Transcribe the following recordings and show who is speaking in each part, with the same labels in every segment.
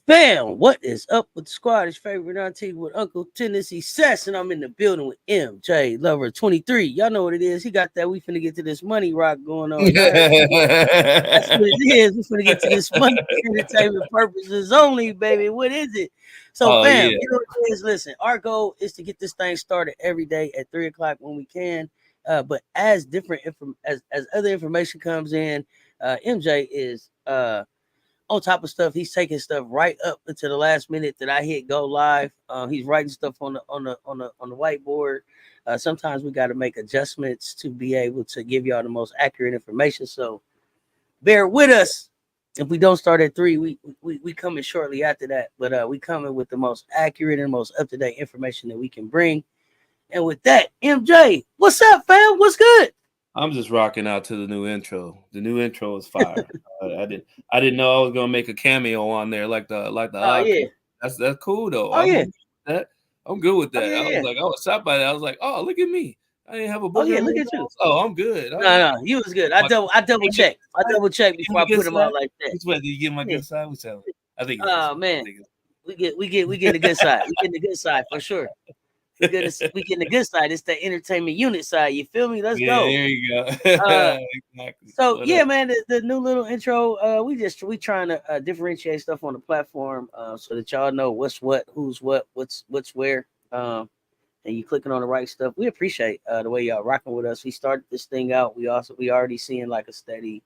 Speaker 1: Fam, what is up with the squad? It's favorite auntie with Uncle Tennessee Cess, and I'm in the building with MJLover23. Y'all know what it is. He got that. We finna get to this money rock going on. That's what it is. We finna get to this money for entertainment purposes only, baby. What is it? So, fam, you know what it is? Listen, our goal is to get this thing started every day at 3 o'clock when we can. But as other information comes in, MJ is on top of stuff. He's taking stuff right up into the last minute that I hit go live. He's writing stuff on the whiteboard. Sometimes we got to make adjustments to be able to give y'all the most accurate information. So bear with us. If we don't start at 3, we coming shortly after that. But we coming with the most accurate and most up to date information that we can bring. And with that, MJ, what's up, fam? What's good?
Speaker 2: I'm just rocking out to the new intro. The new intro is fire. I didn't know I was gonna make a cameo on there like the.
Speaker 1: Oh yeah,
Speaker 2: that's cool though.
Speaker 1: Oh yeah,
Speaker 2: I'm good with that.
Speaker 1: Oh, yeah,
Speaker 2: I was shocked by that. I was like, oh, look at me. I didn't have a booger.
Speaker 1: Oh yeah, look at you.
Speaker 2: Oh, I'm good.
Speaker 1: No, you was good. I double checked. I double checked before I put him out like that.
Speaker 2: Which way did you get my good side? Which side? I think.
Speaker 1: Oh man, we get the good side. We get the good side for sure. We get the good side. It's the entertainment unit side. You feel me? Let's go.
Speaker 2: There you go.
Speaker 1: Exactly. So yeah, man, the new little intro. We trying to differentiate stuff on the platform, so that y'all know what's what, who's what, what's where. And you clicking on the right stuff. We appreciate the way y'all rocking with us. We started this thing out. We already seeing like a steady,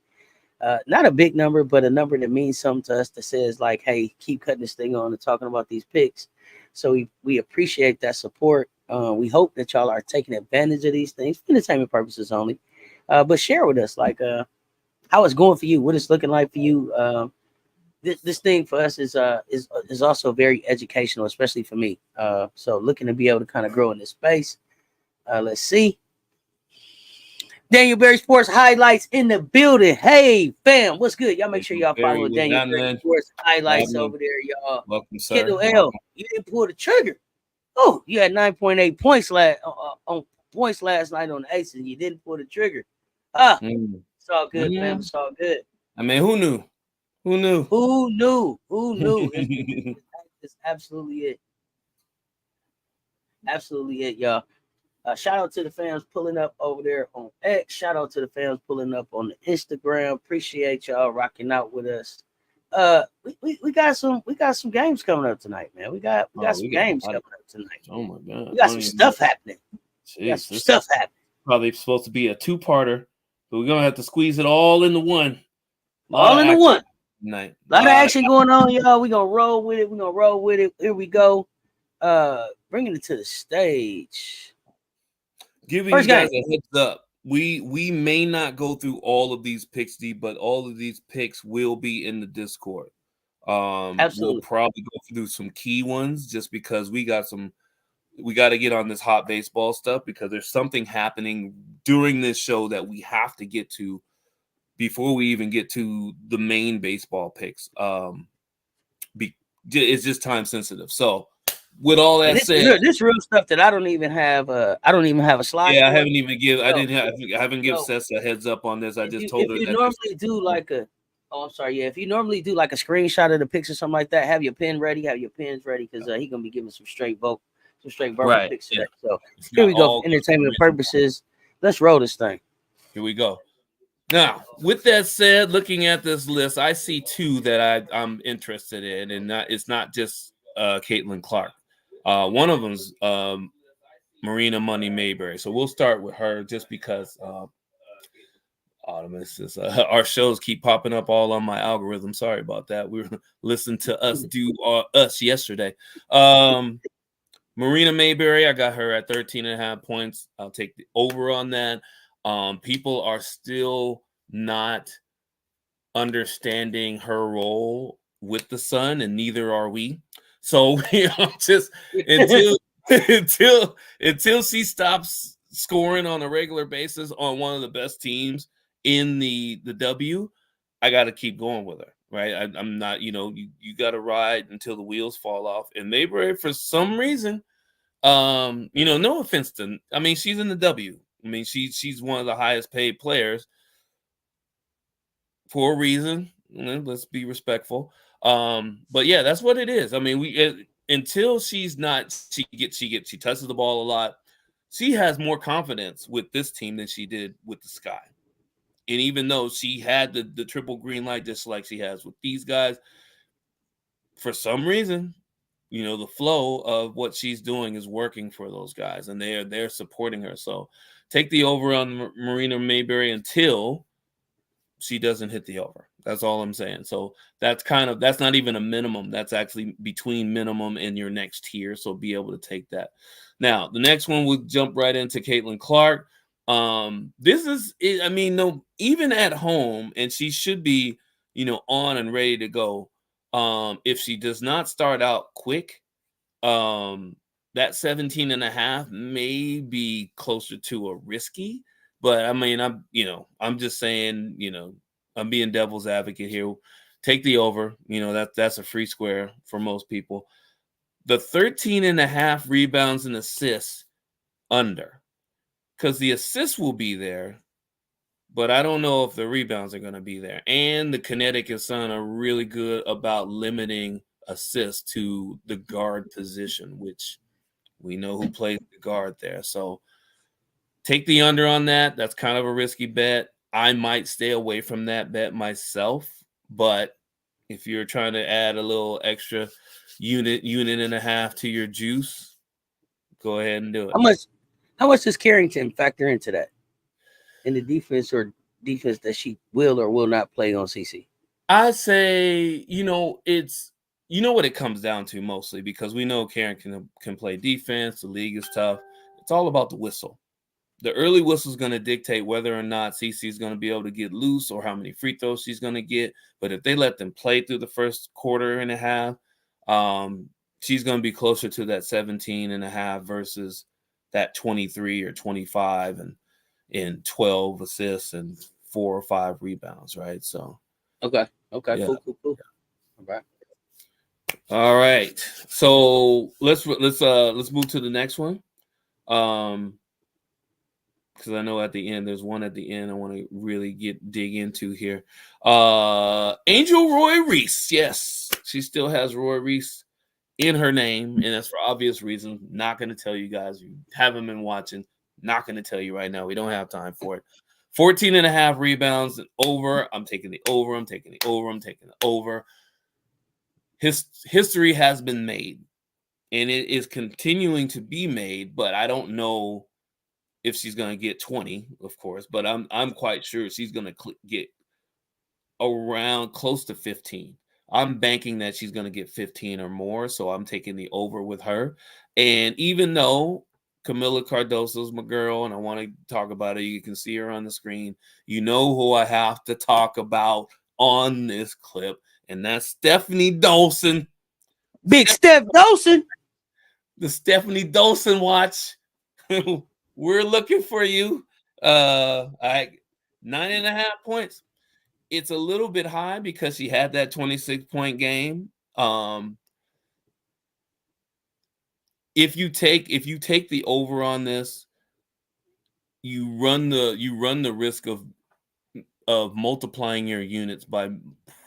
Speaker 1: not a big number, but a number that means something to us that says like, hey, keep cutting this thing on and talking about these picks. So we appreciate that support. We hope that y'all are taking advantage of these things for entertainment purposes only. But share with us like how it's going for you, what it's looking like for you. This thing for us is also very educational, especially for me. So looking to be able to kind of grow in this space. Let's see. Daniel Berry Sports Highlights in the building. Hey, fam, what's good? Y'all make sure y'all follow Daniel Berry Sports Highlights over there, y'all.
Speaker 2: Welcome, sir.
Speaker 1: Kendall L, you didn't pull the trigger. Oh, you had 9.8 points last night on the Aces. You didn't pull the trigger. It's all good, fam. It's all good.
Speaker 2: I mean, who knew? Who knew?
Speaker 1: It's absolutely it. Absolutely it, y'all. Shout out to the fans pulling up over there on X. Shout out to the fans pulling up on the Instagram. Appreciate y'all rocking out with us. We got some games coming up tonight, man. We got some games coming up tonight.
Speaker 2: Oh my god.
Speaker 1: We got some stuff happening.
Speaker 2: Probably supposed to be a 2-parter, but we're gonna have to squeeze it all into one.
Speaker 1: All into one.
Speaker 2: Night.
Speaker 1: A lot of action going on, y'all. We're gonna roll with it. Here we go. Bringing it to the stage.
Speaker 2: Giving you guys a heads up. We may not go through all of these picks, but all of these picks will be in the Discord.
Speaker 1: Absolutely.
Speaker 2: We'll probably go through some key ones just because we got to get on this hot baseball stuff because there's something happening during this show that we have to get to before we even get to the main baseball picks. It's just time sensitive. So with all that said,
Speaker 1: this real stuff that I don't even have a slide.
Speaker 2: Yeah, I haven't even given Cess a heads up on this. I just told her
Speaker 1: if you normally do like a if you normally do like a screenshot of the picks or something like that, have your pen ready, have your pens ready because he's gonna be giving some straight verbal picks today. So here we go for entertainment purposes. Let's roll this thing.
Speaker 2: Here we go. Now, with that said, looking at this list, I see 2 that I'm interested in, and it's not just Caitlin Clark. One of them's Marina Money Mayberry. So we'll start with her just because our shows keep popping up all on my algorithm. Sorry about that. We were listening to us do us yesterday. Marina Mayberry, I got her at 13.5 points. I'll take the over on that. People are still not understanding her role with the Sun, and neither are we. So just until she stops scoring on a regular basis on one of the best teams in the W, I got to keep going with her, right? I'm not, you got to ride until the wheels fall off. And Mayberry, for some reason, no offense to, she's in the W. She's one of the highest paid players for a reason. Let's be respectful. But yeah, that's what it is. I mean, until she touches the ball a lot. She has more confidence with this team than she did with the Sky. And even though she had the triple green light, just like she has with these guys, for some reason, the flow of what she's doing is working for those guys, and they're supporting her. So take the over on Marina Mayberry until she doesn't hit the over. That's all I'm saying. So that's not even a minimum. That's actually between minimum and your next tier. So be able to take that. Now, the next one we'll jump right into Caitlin Clark. This is, I mean, no, even at home, and she should be, on and ready to go. If she does not start out quick, that 17.5 may be closer to a risky. But I mean, I'm just saying, I'm being devil's advocate here. Take the over. That's a free square for most people. The 13.5 rebounds and assists under, because the assists will be there, but I don't know if the rebounds are going to be there. And the Connecticut Sun are really good about limiting assists to the guard position, which we know who plays the guard there. So take the under on that. That's kind of a risky bet. I might stay away from that bet myself, but if you're trying to add a little extra unit and a half to your juice, go ahead and do it.
Speaker 1: How much does Carrington factor into that? In the defense that she will or will not play on CC?
Speaker 2: I say, it's what it comes down to mostly, because we know Karen can play defense. The league is tough. It's all about the whistle. The early whistle is going to dictate whether or not CC is going to be able to get loose or how many free throws she's going to get. But if they let them play through the first quarter and a half, she's going to be closer to that 17.5 versus that 23 or 25 and 12 assists and 4 or 5 rebounds, right? So
Speaker 1: okay,
Speaker 2: yeah.
Speaker 1: Cool.
Speaker 2: Yeah. All right. So let's move to the next one. Because I know there's one at the end I want to really dig into here. Angel Roy Reese. Yes, she still has Roy Reese in her name, and that's for obvious reasons. Not going to tell you guys. You haven't been watching. Not going to tell you right now. We don't have time for it. 14.5 rebounds and over. I'm taking the over. I'm taking the over. History has been made, and it is continuing to be made, but I don't know if she's going to get 20, of course, but I'm quite sure she's going to get around close to 15. I'm banking that she's going to get 15 or more, so I'm taking the over with her. And even though Camila Cardoso's my girl, and I want to talk about her, you can see her on the screen. You know who I have to talk about on this clip, and that's Stephanie Dolson.
Speaker 1: Big Steph Dolson.
Speaker 2: The Stephanie Dolson watch. We're looking for you. 9.5 points. It's a little bit high because she had that 26-point game. If you take the over on this, you run the risk of multiplying your units by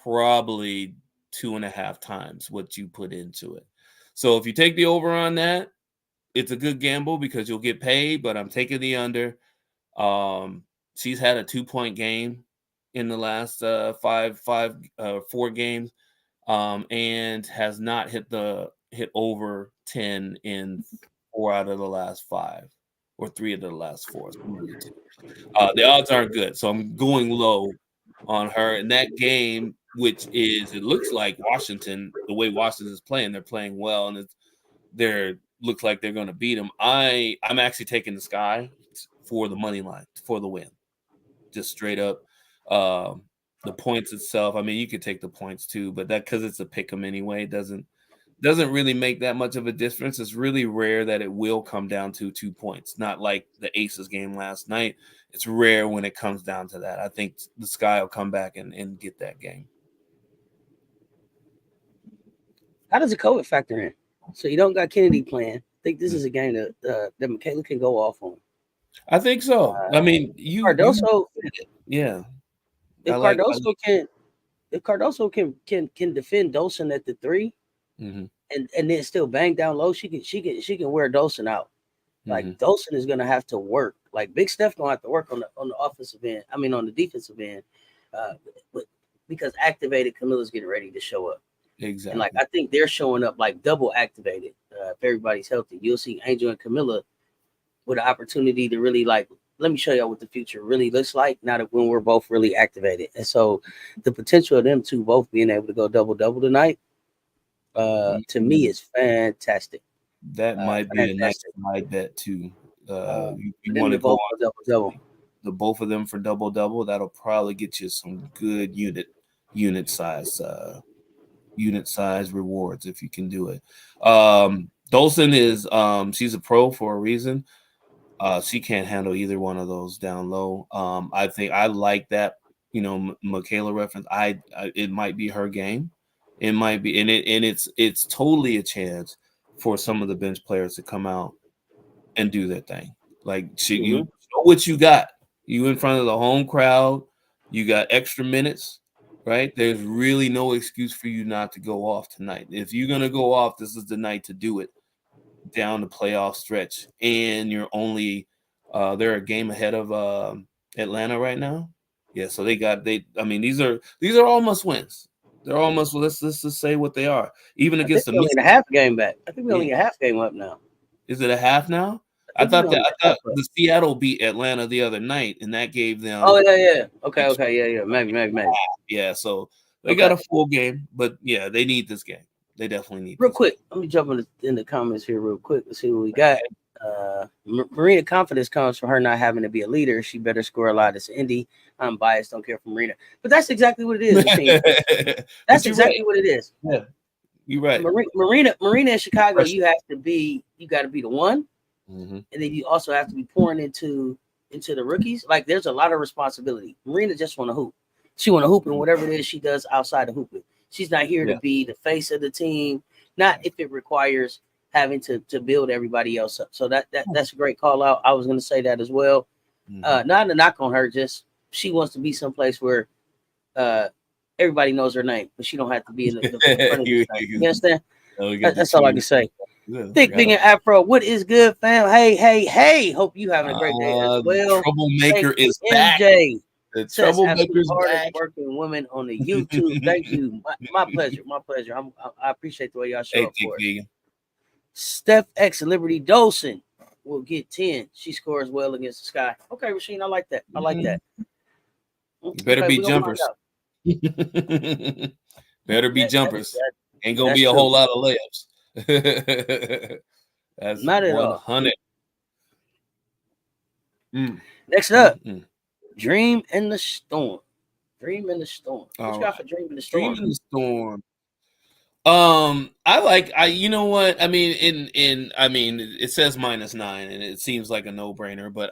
Speaker 2: probably 2.5 times what you put into it. So if you take the over on that, it's a good gamble because you'll get paid, but I'm taking the under. She's had a 2-point game in the last 4 games, and has not hit over 10 in 4 out of the last 5, or 3 of the last 4. The odds aren't good, so I'm going low on her in that game, which is, it looks like Washington, the way Washington is playing, they're playing well, and looks like they're going to beat them. I'm actually taking the Sky for the money line for the win, just straight up. The points itself, I mean, you could take the points too, but that, because it's a pick 'em anyway, doesn't really make that much of a difference. It's really rare that it will come down to 2 points, not like the Aces game last night. It's rare when it comes down to that. I think the Sky will come back and get that game.
Speaker 1: How does the COVID factor in? So you don't got Kennedy playing. I think this is a game that Michaela can go off on.
Speaker 2: I think so. I mean,
Speaker 1: Cardoso.
Speaker 2: yeah.
Speaker 1: If Cardoso can if Cardoso can defend Dolson at the 3
Speaker 2: Mm-hmm.
Speaker 1: and then still bang down low, she can wear Dolson out. Like
Speaker 2: Mm-hmm.
Speaker 1: Dolson is gonna have to work. Like Big Steph gonna have to work on the offensive end. I mean on the defensive end, but because activated Camilla's getting ready to show up. And like
Speaker 2: Exactly.
Speaker 1: I think they're showing up like double activated. If everybody's healthy, you'll see Angel and Camilla with an opportunity to really like. Let me show y'all what the future really looks like now that when we're both really activated. And so the potential of them two both being able to go double tonight, to me is fantastic.
Speaker 2: That might be a nice
Speaker 1: Fantastic.
Speaker 2: side bet too.
Speaker 1: For
Speaker 2: You
Speaker 1: them
Speaker 2: want
Speaker 1: to
Speaker 2: to go
Speaker 1: both
Speaker 2: on
Speaker 1: go double.
Speaker 2: the both of them for double. That'll probably get you some good unit size rewards if you can do it. Dolson is she's a pro for a reason. She can't handle either one of those down low. I think I like that, Michaela reference. It might be her game. It might be, and it's totally a chance for some of the bench players to come out and do their thing. Like you know what you got. You in front of the home crowd. You got extra minutes, right? There's really no excuse for you not to go off tonight. If you're gonna go off, this is the night to do it. Down the playoff stretch, and you're only they're a game ahead of Atlanta right now. Yeah, so I mean, these are all must wins. They're almost let's just say what they are. Even
Speaker 1: I think
Speaker 2: against the
Speaker 1: we're only a
Speaker 2: Mystics.
Speaker 1: half game back. I think we're
Speaker 2: Yeah.
Speaker 1: only a half game up now.
Speaker 2: Is it a half now?
Speaker 1: I think we're only
Speaker 2: I
Speaker 1: a half
Speaker 2: thought
Speaker 1: up.
Speaker 2: the Seattle beat Atlanta the other night, and that gave them
Speaker 1: Oh yeah. Okay, yeah. Maybe.
Speaker 2: yeah. So they got
Speaker 1: Okay.
Speaker 2: a full game, but yeah, they need this game. They definitely need
Speaker 1: Real
Speaker 2: this game.
Speaker 1: quick, let me jump in the comments here real quick. Let's see what we got. Marina confidence comes from her not having to be a leader. She better score a lot. It's Indy. I'm biased. Don't care for Marina, but that's exactly what it is. That's exactly what it is.
Speaker 2: Yeah, you're right.
Speaker 1: Marina in Chicago.
Speaker 2: Pressure.
Speaker 1: You got to be the one, and then you also have to be pouring into the rookies. Like there's a lot of responsibility. Marina just want to hoop. She want to hoop in whatever it is she does outside of hooping. She's not here to be the face of the team. Not if it requires having to build everybody else up. So that's a great call out. I was going to say that as well. Not a knock on her. Just she wants to be someplace where everybody knows her name, but she don't have to be in the front of the you understand? That's all I can say. Thick, big, and Afro. What is good, fam? Hey. Hope you having a great day as well.
Speaker 2: Troublemaker is back.
Speaker 1: MJ.
Speaker 2: The troublemaker's
Speaker 1: hardest
Speaker 2: back.
Speaker 1: working women on the YouTube. Thank you. My pleasure. I appreciate the way y'all show up for it. Steph X and Liberty Dolson will get 10. She scores well against the Sky. Okay, Rasheen, I like that.
Speaker 2: You better be jumpers. Better be jumpers. Ain't gonna be a whole lot of layups. That's
Speaker 1: not at
Speaker 2: 100.
Speaker 1: Next up, Dream in the Storm. What you got for Dream in the Storm?
Speaker 2: Dream in the Storm. You know what? I mean, it says -9 and it seems like a no-brainer, but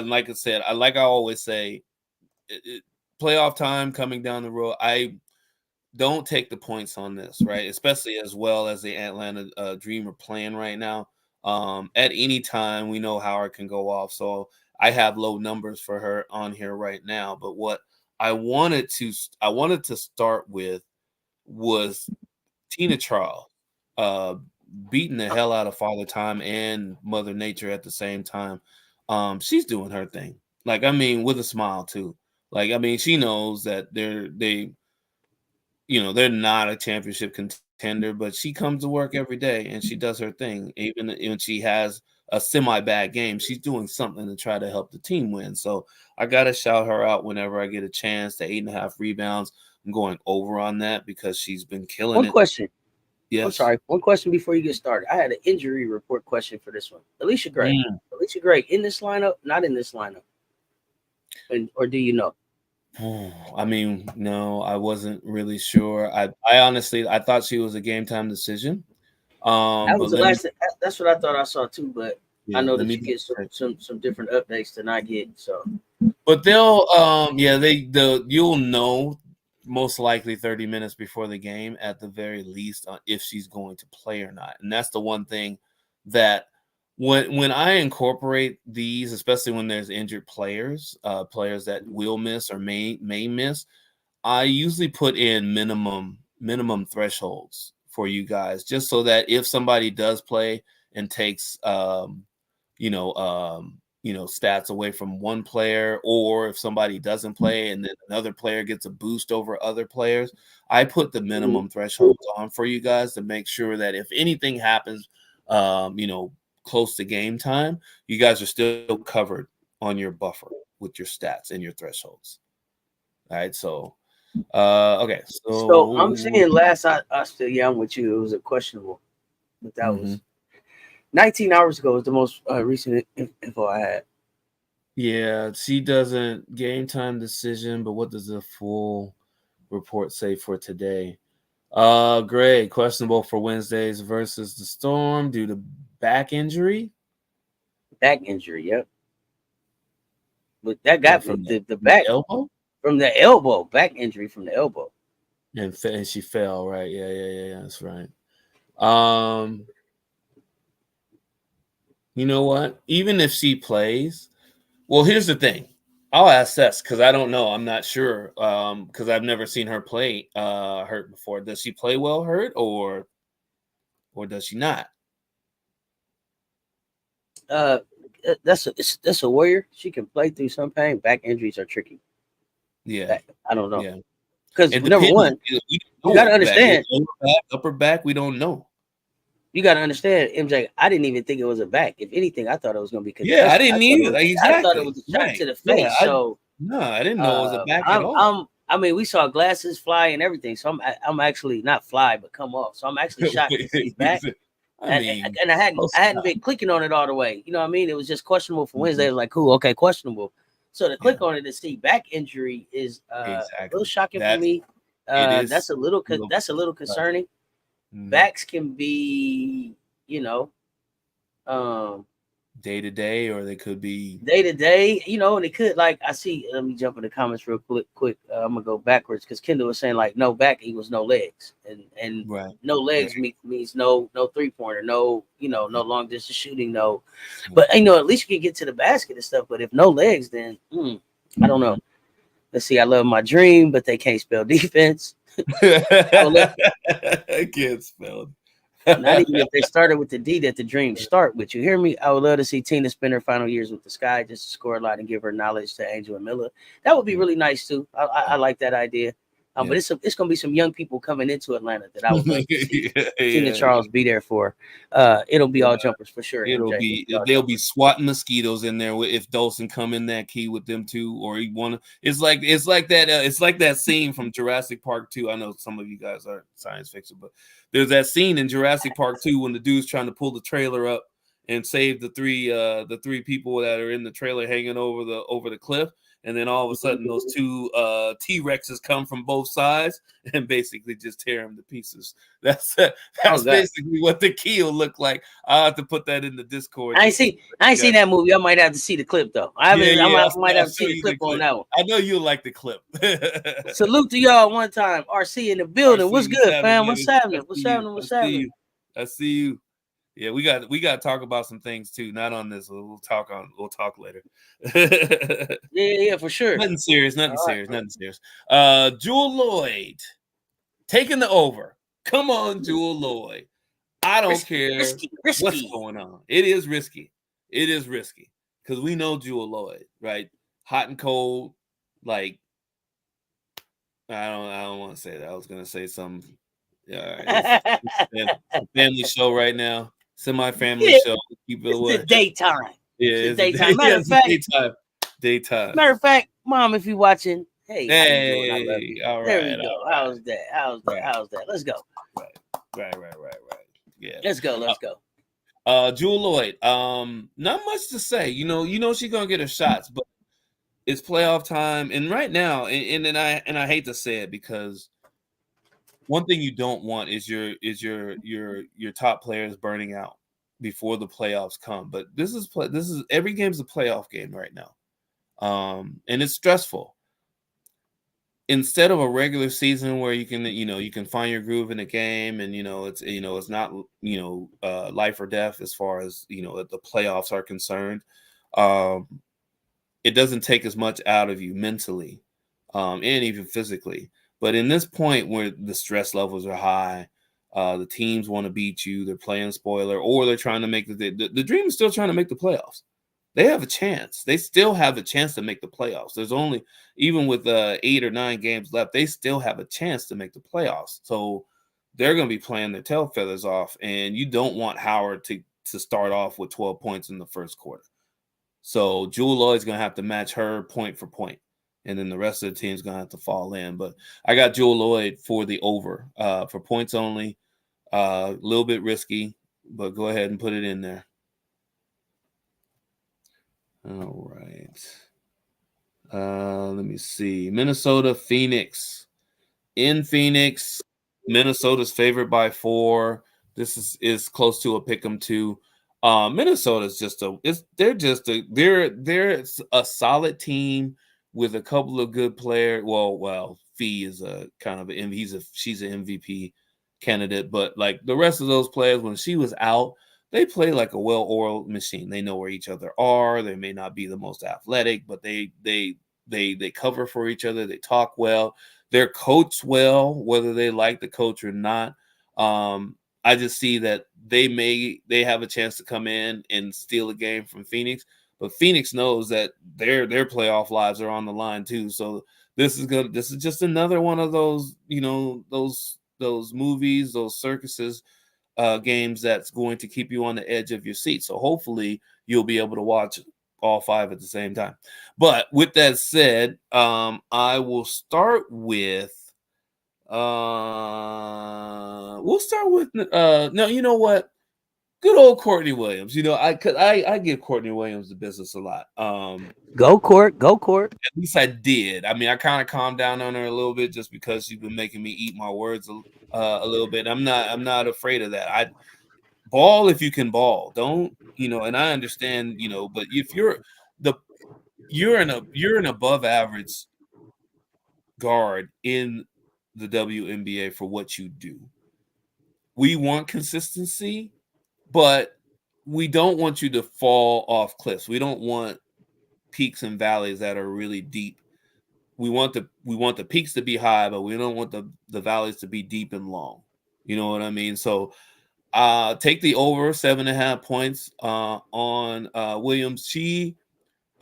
Speaker 2: like I said, I always say, playoff time coming down the road, I don't take the points on this, right? Especially as well as the Atlanta Dream are playing right now. At any time, we know how it can go off. So I have low numbers for her on here right now. But what I wanted to start with was Tina Charles beating the hell out of Father Time and Mother Nature at the same time. She's doing her thing. Like, I mean, with a smile too. Like, I mean, she knows that they're not a championship contender, but she comes to work every day and she does her thing. Even when she has a semi-bad game, she's doing something to try to help the team win. So I got to shout her out whenever I get a chance. The 8.5 rebounds, I'm going over on that because she's been killing it.
Speaker 1: One question.
Speaker 2: Yes.
Speaker 1: I'm sorry. One question before you get started. I had an injury report question for this one. Alicia Gray. Alicia Gray in this lineup, not in this lineup. Or do you know?
Speaker 2: I mean, no, I wasn't really sure. I honestly thought she was a game time decision.
Speaker 1: That was the last. That's what I thought I saw too. But I know that you get some different updates than I get. So,
Speaker 2: but they'll you'll know most likely 30 minutes before the game at the very least if she's going to play or not. And that's the one thing that when I incorporate these, especially when there's injured players that will miss or may miss, I usually put in minimum thresholds for you guys, just so that if somebody does play and takes stats away from one player, or if somebody doesn't play and then another player gets a boost over other players, I put the minimum thresholds on for you guys to make sure that if anything happens, close to game time, you guys are still covered on your buffer with your stats and your thresholds. All right, so okay,
Speaker 1: So I'm saying I'm with you. It was a questionable, but that was 19 hours ago. Was the most recent info I had.
Speaker 2: Yeah, she doesn't game time decision, but what does the full report say for today? Greg, questionable for Wednesdays versus the Storm due to back injury.
Speaker 1: Back injury, yep. But that got
Speaker 2: from
Speaker 1: the back
Speaker 2: elbow?
Speaker 1: From the elbow, back injury from the elbow.
Speaker 2: And she fell, right? Yeah, that's right. You know what? Even if she plays, well, here's the thing. I'll ask Cess because I don't know. I'm not sure because I've never seen her play hurt before. Does she play well hurt or does she not?
Speaker 1: That's a warrior. She can play through some pain. Back injuries are tricky.
Speaker 2: Yeah,
Speaker 1: I don't know.
Speaker 2: Yeah,
Speaker 1: because number one, you got to understand
Speaker 2: upper back. We don't know.
Speaker 1: You got to understand, MJ. I didn't even think it was a back. If anything, I thought it was going to be concussion.
Speaker 2: Yeah, I didn't either. Exactly.
Speaker 1: I thought it was a shot to the face.
Speaker 2: Yeah, I didn't know it was a back at all.
Speaker 1: I mean, we saw glasses fly and everything, so I'm actually not fly, but come off. So I'm actually shocked to see back. I hadn't been clicking on it all the way. You know what I mean? It was just questionable for Wednesday. I was like, cool, okay, questionable. So to click on it to see back injury is a little shocking for me. That's a little concerning. Backs can be,
Speaker 2: day to day, or they could be
Speaker 1: day to day, and it could, like, I see, let me jump in the comments real quick. I'm gonna go backwards because Kendall was saying like no back equals no legs, and no legs means no 3-pointer, no long distance shooting, no. But at least you can get to the basket and stuff. But if no legs, then I don't know. Let's see. I love my dream, but they can't spell defense.
Speaker 2: I can't spell.
Speaker 1: Not even if they started with the D that the dreams start with. You hear me? I would love to see Tina spend her final years with the Sky just to score a lot and give her knowledge to Angel and Miller. That would be really nice too. I like that idea. But it's going to be some young people coming into Atlanta that I would love to see Tina Charles be there for. It'll be all jumpers for sure.
Speaker 2: They'll be swatting mosquitoes in there if Dolson come in that key with them too, or he want to. It's like that scene from Jurassic Park 2. I know some of you guys are science fiction, but there's that scene in Jurassic Park 2 when the dude's trying to pull the trailer up and save the three people that are in the trailer hanging over the cliff. And then all of a sudden, those two T-Rexes come from both sides and basically just tear them to pieces. That's basically what the key will look like. I'll have to put that in the Discord.
Speaker 1: I ain't seen that movie. I might have to see the clip though. I might have to see the clip on that one.
Speaker 2: I know you'll like the clip.
Speaker 1: Salute to y'all one time. RC in the building. What's good, fam? What's happening? What's happening?
Speaker 2: I see you. Yeah, we got to talk about some things too. Not on this. We'll talk later.
Speaker 1: yeah, for sure.
Speaker 2: Nothing serious. Jewel Lloyd taking the over. Come on, Jewel Lloyd. I don't care what's going on. It is risky because we know Jewel Lloyd, right? Hot and cold. Like, I don't want to say that. I was gonna say something. Yeah, it's a family show right now. Semi-family show. Keep it away.
Speaker 1: It's the daytime.
Speaker 2: Yeah,
Speaker 1: it's the daytime. Matter of fact,
Speaker 2: daytime.
Speaker 1: Matter of fact, Mom, if you're watching, hey,
Speaker 2: how you doing? I love you. All right.
Speaker 1: There we go. Right. How's that? Let's go.
Speaker 2: Right. Yeah.
Speaker 1: Let's go.
Speaker 2: Jewel Lloyd. Not much to say. You know she's gonna get her shots, but it's playoff time, and right now, and I hate to say it because one thing you don't want is your top players burning out before the playoffs come. But this is every game's a playoff game right now, and it's stressful. Instead of a regular season where you can find your groove in a game, and it's not life or death as far as the playoffs are concerned. It doesn't take as much out of you mentally and even physically. But in this point where the stress levels are high, the teams want to beat you. They're playing spoiler, or they're trying to make the Dream is still trying to make the playoffs. They have a chance. They still have a chance to make the playoffs. There's only, even with 8 or 9 games left, they still have a chance to make the playoffs. So they're going to be playing their tail feathers off, and you don't want Howard to start off with 12 points in the first quarter. So Jewel Lloyd's going to have to match her point for point, and then the rest of the team's going to have to fall in. But I got Jewel Lloyd for the over for points only. A little bit risky, but go ahead and put it in there. All right. Let me see. Minnesota, Phoenix. In Phoenix, Minnesota's favored by 4. This is close to a pick 'em too. Minnesota's they're a solid team with a couple of good players. Well, Fee is a kind of she's an MVP candidate, but like the rest of those players, when she was out, they play like a well-oiled machine. They know where each other are. They may not be the most athletic, but they cover for each other. They talk well. They're coached well, whether they like the coach or not. I just see that they have a chance to come in and steal a game from Phoenix, but Phoenix knows that their playoff lives are on the line too. So this is just another one of those, those movies, those circuses, games that's going to keep you on the edge of your seat. So hopefully you'll be able to watch all 5 at the same time. But with that said, I will start with no, you know what? Good old Courtney Williams. I give Courtney Williams the business a lot.
Speaker 1: Go court.
Speaker 2: At least I did. I mean, I kind of calmed down on her a little bit just because she's been making me eat my words a little bit. I'm not afraid of that. I ball if you can ball. Don't, and I understand, but if you're an above average guard in the WNBA for what you do. We want consistency, but we don't want you to fall off cliffs. We don't want peaks and valleys that are really deep. We want the peaks to be high, but we don't want the valleys to be deep and long. You know what I mean? So take the over 7.5 points on Williams.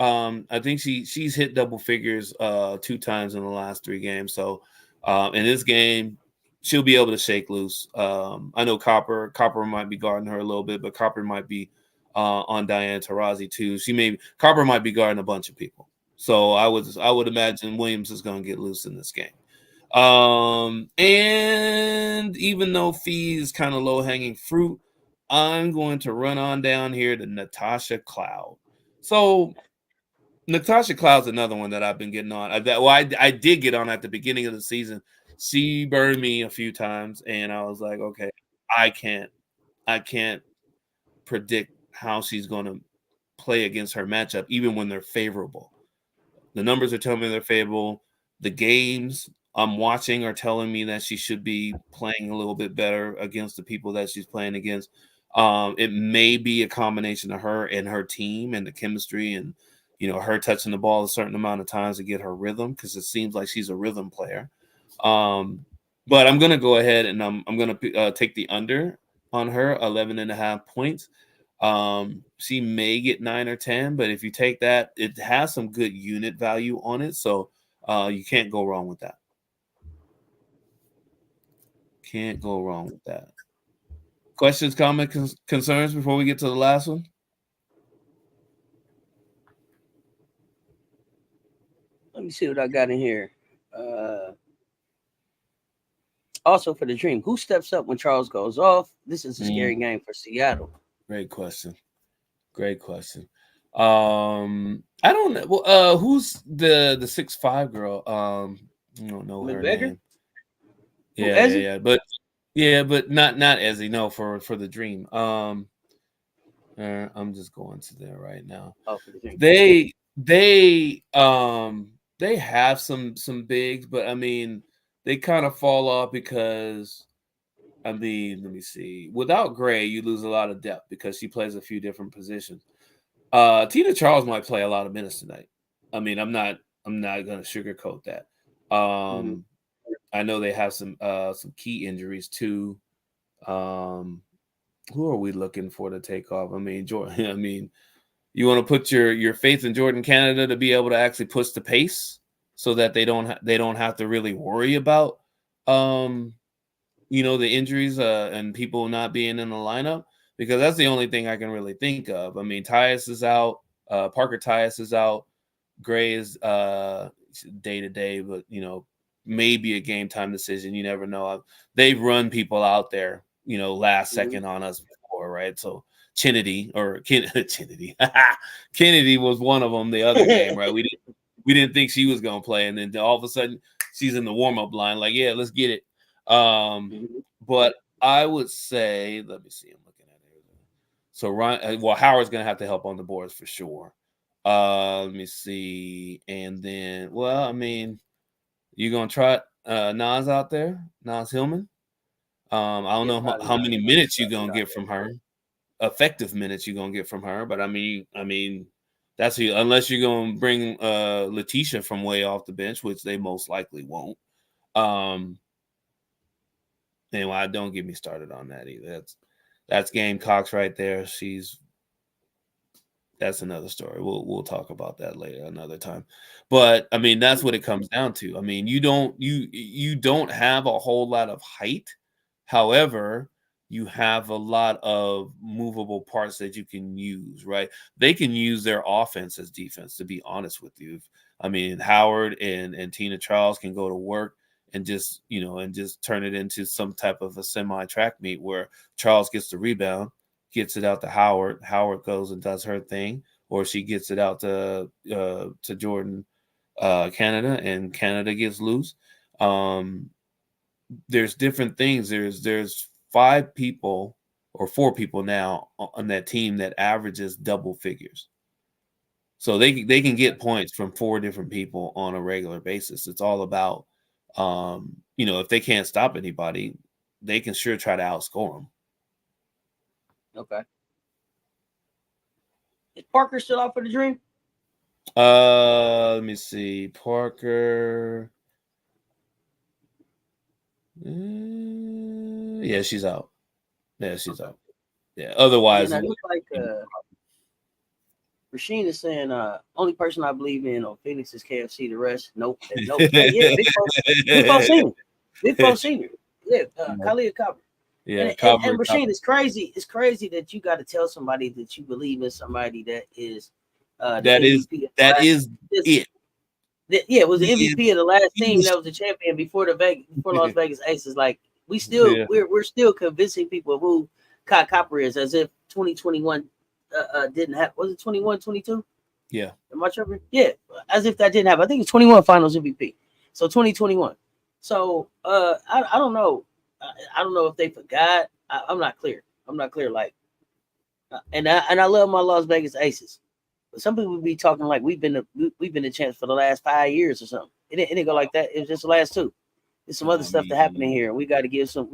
Speaker 2: I think she's hit double figures 2 times in the last 3 games. So in this game, she'll be able to shake loose. I know Copper might be guarding her a little bit, but Copper might be on Diane Taurasi too. Copper might be guarding a bunch of people. So I would imagine Williams is going to get loose in this game. And even though Fee is kind of low hanging fruit, I'm going to run on down here to Natasha Cloud. So Natasha Cloud's another one that I've been getting on. I did get on at the beginning of the season. She burned me a few times, and I was like, okay, I can't predict how she's going to play against her matchup, even when they're favorable. The numbers are telling me they're favorable. The games I'm watching are telling me that she should be playing a little bit better against the people that she's playing against. It may be a combination of her and her team and the chemistry and, her touching the ball a certain amount of times to get her rhythm, because it seems like she's a rhythm player. But I'm going to go ahead and I'm going to take the under on her, 11.5 points. She may get 9 or 10, but if you take that, it has some good unit value on it. So you can't go wrong with that. Can't go wrong with that. Questions, comments, concerns before we get to the last one?
Speaker 1: Let me see what I got in here. Also for the Dream, who steps up when Charles goes off? This is a scary game for Seattle.
Speaker 2: Great question. I don't know. Well, who's the 6'5" girl? I don't know her name. Yeah, but not Ezzy. No, for the Dream. I'm just going to there right now.
Speaker 1: Oh, for the Dream.
Speaker 2: They have some bigs, but I mean they kind of fall off because, I mean, let me see. Without Gray, you lose a lot of depth because she plays a few different positions. Tina Charles might play a lot of minutes tonight. I mean, I'm not going to sugarcoat that. I know they have some key injuries too. Who are we looking for to take off? I mean, Jordan. I mean, you want to put your faith in Jordan Canada to be able to actually push the pace, so that they don't have to really worry about the injuries and people not being in the lineup, because that's the only thing I can really think of. I mean, Tyus is out, Parker Tyus is out, Gray is day to day, but maybe a game time decision. You never know. They've run people out there, last second on us before, right? So Kennedy Kennedy was one of them the other game, right? We didn't think she was gonna play, and then all of a sudden she's in the warm up line, like, yeah, let's get it. But I would say, let me see, I'm looking at it. So Ryan, Howard's gonna have to help on the boards for sure. Let me see, and then, I mean, you gonna try Nas out there, Nas Hillman. I don't know how many minutes you're gonna get from her, effective minutes you're gonna get from her, but I mean, that's unless you're gonna bring Letitia from way off the bench, which they most likely won't. Anyway, don't get me started on that either. That's Gamecocks right there. That's another story. We'll talk about that later another time. But I mean, that's what it comes down to. I mean, you don't have a whole lot of height. However, you have a lot of movable parts that you can use, right? They can use their offense as defense, to be honest with you. I mean, Howard and Tina Charles can go to work and just turn it into some type of a semi-track meet where Charles gets the rebound, gets it out to Howard. Howard goes and does her thing, or she gets it out to Jordan Canada, and Canada gets loose. There's different things. There's 5 people or 4 people now on that team that averages double figures. So they can get points from 4 different people on a regular basis. It's all about if they can't stop anybody, they can sure try to outscore them.
Speaker 1: Okay. Is Parker still out for the Dream?
Speaker 2: Let me see. Parker. Yeah, she's out. Yeah, she's out. Yeah. Otherwise,
Speaker 1: I look like Rasheen is saying, only person I believe in on Phoenix is KFC. The rest, nope. Hey, yeah, Big Bo Senior. Big Bo Senior. Yeah, Khalid Copper.
Speaker 2: Yeah,
Speaker 1: and Rasheen, it's crazy. It's crazy that you got to tell somebody that you believe in somebody that is
Speaker 2: that is it.
Speaker 1: It was the MVP of the last team that was the champion before Las Vegas Aces. Like we're still convincing people who Kai Copper is, as if 2021 didn't happen. Was it 21, 22?
Speaker 2: Yeah.
Speaker 1: Am I tripping? Yeah, as if that didn't happen. I think it's 21 Finals MVP. So 2021. So I don't know. I don't know if they forgot. I'm not clear. Like, and I love my Las Vegas Aces. But some people be talking like we've been the champs for the last 5 years or something. It didn't go like that. It was just the last 2. There's some other stuff that happening here. We got to give some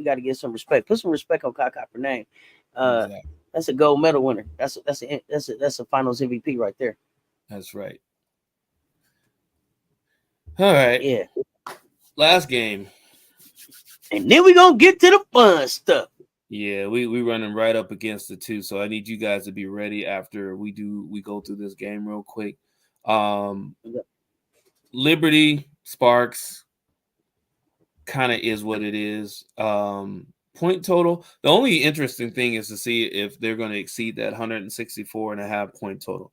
Speaker 1: respect. Put some respect on Kai Copper name. Exactly. That's a gold medal winner. That's a Finals MVP right there.
Speaker 2: That's right. All right.
Speaker 1: Yeah.
Speaker 2: Last game.
Speaker 1: And then we're gonna get to the fun stuff.
Speaker 2: Yeah, we running right up against the 2, so I need you guys to be ready after we go through this game real quick. Liberty Sparks kind of is what it is. Point total. The only interesting thing is to see if they're going to exceed that 164.5 point total.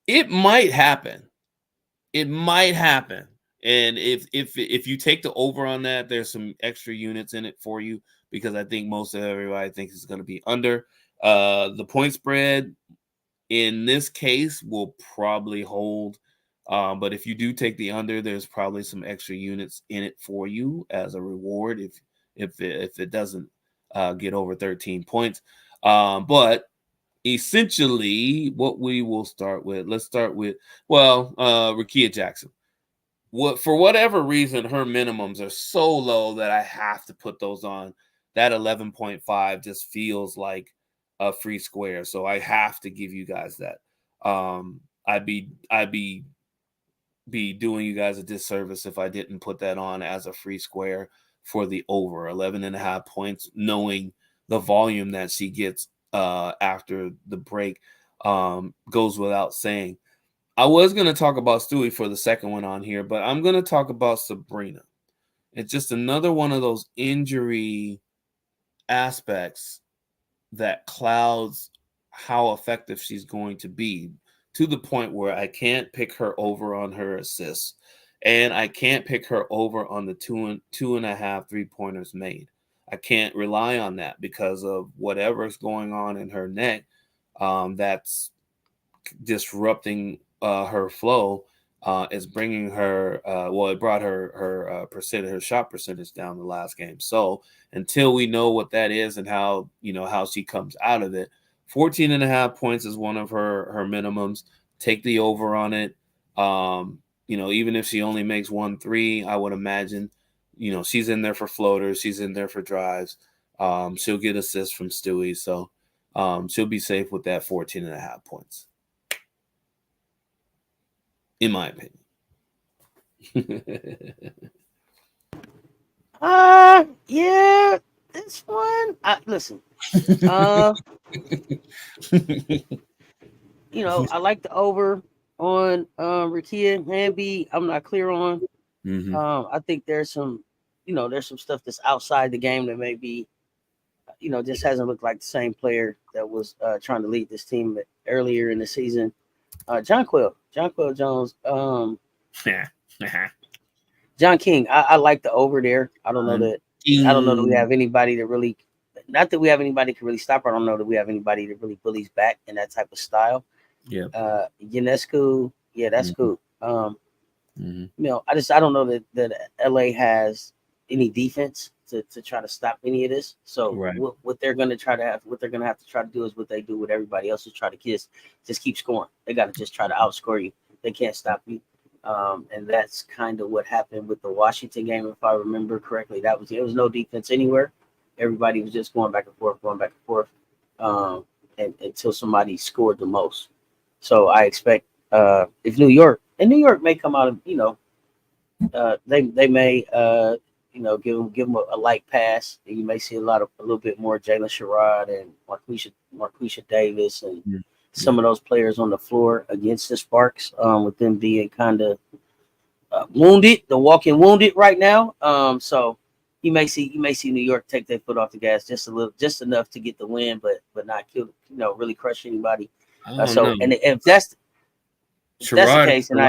Speaker 2: It might happen. And if you take the over on that, there's some extra units in it for you, because I think most of everybody thinks it's going to be under. The point spread in this case will probably hold. But if you do take the under, there's probably some extra units in it for you as a reward if it doesn't get over 13 points. But essentially, what we will start with, let's start with, Rakia Jackson. For whatever reason, her minimums are so low that I have to put those on. That 11.5 just feels like a free square, so I have to give you guys that. I'd be be doing you guys a disservice if I didn't put that on as a free square for the over 11.5 points, knowing the volume that she gets after the break. Goes without saying. I was going to talk about Stewie for the second one on here, but I'm going to talk about Sabrina. It's just another one of those injury aspects that clouds how effective she's going to be, to the point where I can't pick her over on her assists, and I can't pick her over on the two and a half 3-pointers made. I can't rely on that because of whatever's going on in her neck. That's disrupting her flow. Is bringing her it brought her shot percentage down the last game. So until we know what that is and how she comes out of it, 14.5 points is one of her minimums. Take the over on it. Even if she only makes 1 3, I would imagine she's in there for floaters, she's in there for drives. She'll get assists from Stewie, so she'll be safe with that 14.5 points, in my opinion.
Speaker 1: Yeah, this one. Listen, I like the over on Rakia Hamby. I'm not clear on.
Speaker 2: Mm-hmm.
Speaker 1: I think there's some stuff that's outside the game that maybe, just hasn't looked like the same player that was trying to lead this team earlier in the season. Jonquel Jones. John King. I like the over there. I don't know that we have anybody that really, not that we have anybody can really stop her. I don't know that we have anybody that really bullies back in that type of style.
Speaker 2: Yeah.
Speaker 1: Ionescu, yeah, that's cool. I don't know that LA has any defense to try to stop any of this. So what they're gonna have to try to do is what they do with everybody else, is try to just keep scoring. They got to just try to outscore you. They can't stop you. And that's kind of what happened with the Washington game, if I remember correctly. There was no defense anywhere. Everybody was just going back and forth, and until somebody scored the most. So I expect if New York may come out of, they may give them a light pass. And you may see a little bit more Jalen Sherrod and Marquisha Davis and some of those players on the floor against the Sparks, with them being kind of wounded, the walking wounded right now. So you may see New York take their foot off the gas just enough to get the win, but not kill, really crush anybody. And if that's
Speaker 2: Sherrod,
Speaker 1: the case, and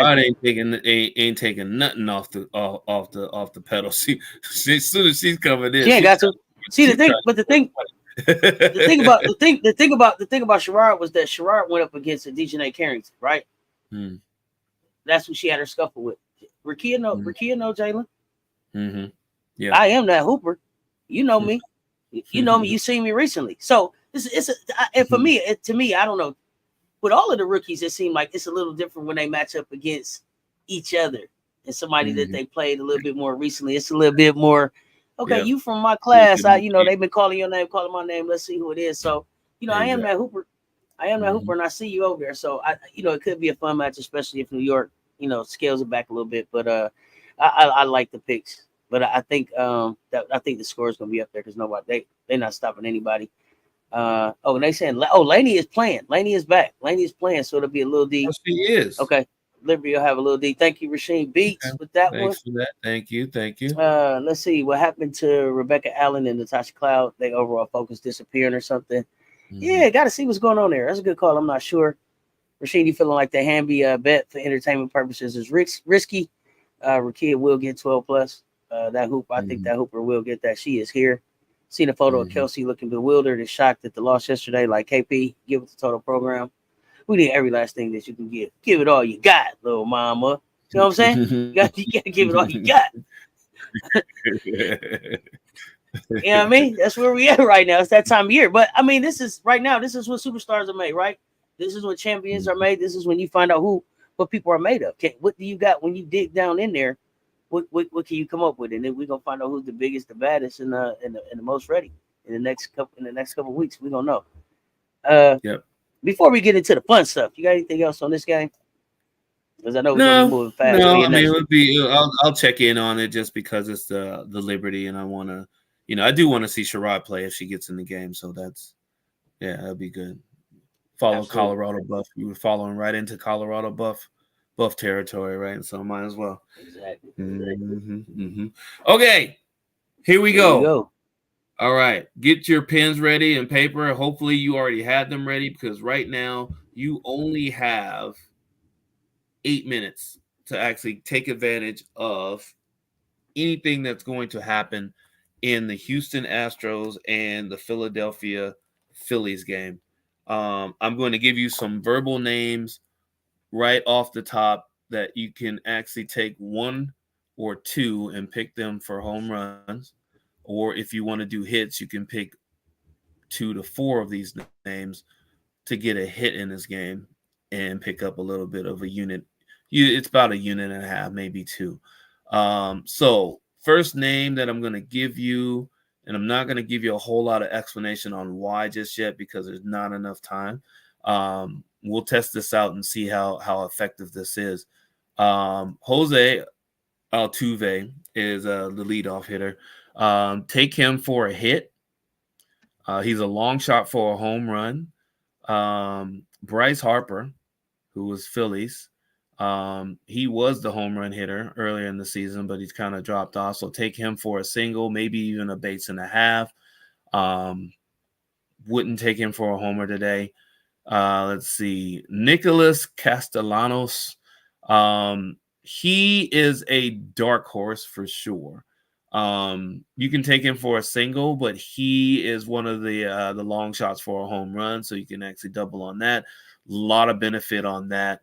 Speaker 2: ain't taking nothing off the pedal. She as soon as she's coming in,
Speaker 1: she ain't got to. See the thing about Sherrod was that Sherrod went up against Dejanay Carrington, right? That's who she had her scuffle with. Rakia know Jalen.
Speaker 2: Mm-hmm. Yeah,
Speaker 1: I am that hooper. You know me. You know me. You seen me recently. So and for me, to me, I don't know. With all of the rookies, it seemed like it's a little different when they match up against each other and somebody that they played a little bit more recently. It's a little bit more, okay, you from my class. They've been calling your name, calling my name. Let's see who it is. So, I am that hooper. And I see you over there. So, it could be a fun match, especially if New York, scales it back a little bit. But I like the picks. But I think I think the score is going to be up there because they're not stopping anybody. And they saying, Laney is playing. Laney is back. Laney is playing, so it'll be a little D.
Speaker 2: She is.
Speaker 1: Okay. Liberty will have a little D. Thank you, Rasheen Beats, with that one.
Speaker 2: Thanks for that. Thank you.
Speaker 1: Let's see what happened to Rebecca Allen and Natasha Cloud. They overall focus disappearing or something. Yeah, got to see what's going on there. That's a good call. I'm not sure. Rasheen, you feeling like the Hamby bet for entertainment purposes is risky? Rakia will get 12 plus. That hoop, I think that hooper will get that. She is here. Seen a photo of Kelsey looking bewildered and shocked at the loss yesterday. Like, KP, give it the total program. We need every last thing that you can give. Give it all you got, little mama. You know what I'm saying? You got to give it all you got. You know what I mean? That's where we at right now. It's that time of year. But, I mean, this is when superstars are made, right? This is when champions are made. This is when you find out what people are made of. What do you got when you dig down in there? What can you come up with? And then we're gonna find out who's the biggest, the baddest, and the most ready in the next couple of weeks. We're gonna know. Before we get into the fun stuff, you got anything else on this game? Because I know we're gonna be moving fast.
Speaker 2: No.
Speaker 1: We
Speaker 2: I
Speaker 1: in
Speaker 2: mean,
Speaker 1: that
Speaker 2: it would be. I'll check in on it just because it's the Liberty, and I want to, I do want to see Sherrod play if she gets in the game. So that'd be good. Follow
Speaker 1: absolutely.
Speaker 2: Colorado Buff. You were following right into Colorado Buff territory, right? So might as well.
Speaker 1: Exactly.
Speaker 2: Okay, here we
Speaker 1: Here we
Speaker 2: go.
Speaker 1: go.
Speaker 2: All right, get your pens ready and paper. Hopefully, you already had them ready because right now you only have 8 minutes to actually take advantage of anything that's going to happen in the Houston Astros and the Philadelphia Phillies game. I'm going to give you some verbal names right off the top that you can actually take one or two and pick them for home runs. Or if you want to do hits, you can pick 2 to 4 of these names to get a hit in this game and pick up a little bit of a unit. It's about a unit and a half, maybe 2. So first name that I'm going to give you, and I'm not going to give you a whole lot of explanation on why just yet because there's not enough time. We'll test this out and see how effective this is. Jose Altuve is the leadoff hitter. Take him for a hit. He's a long shot for a home run. Bryce Harper, who was Phillies, he was the home run hitter earlier in the season, but he's kind of dropped off. So take him for a single, maybe even a base and a half. Wouldn't take him for a homer today. Let's see. Nicholas Castellanos. He is a dark horse for sure. You can take him for a single, but he is one of the long shots for a home run, so you can actually double on that. A lot of benefit on that.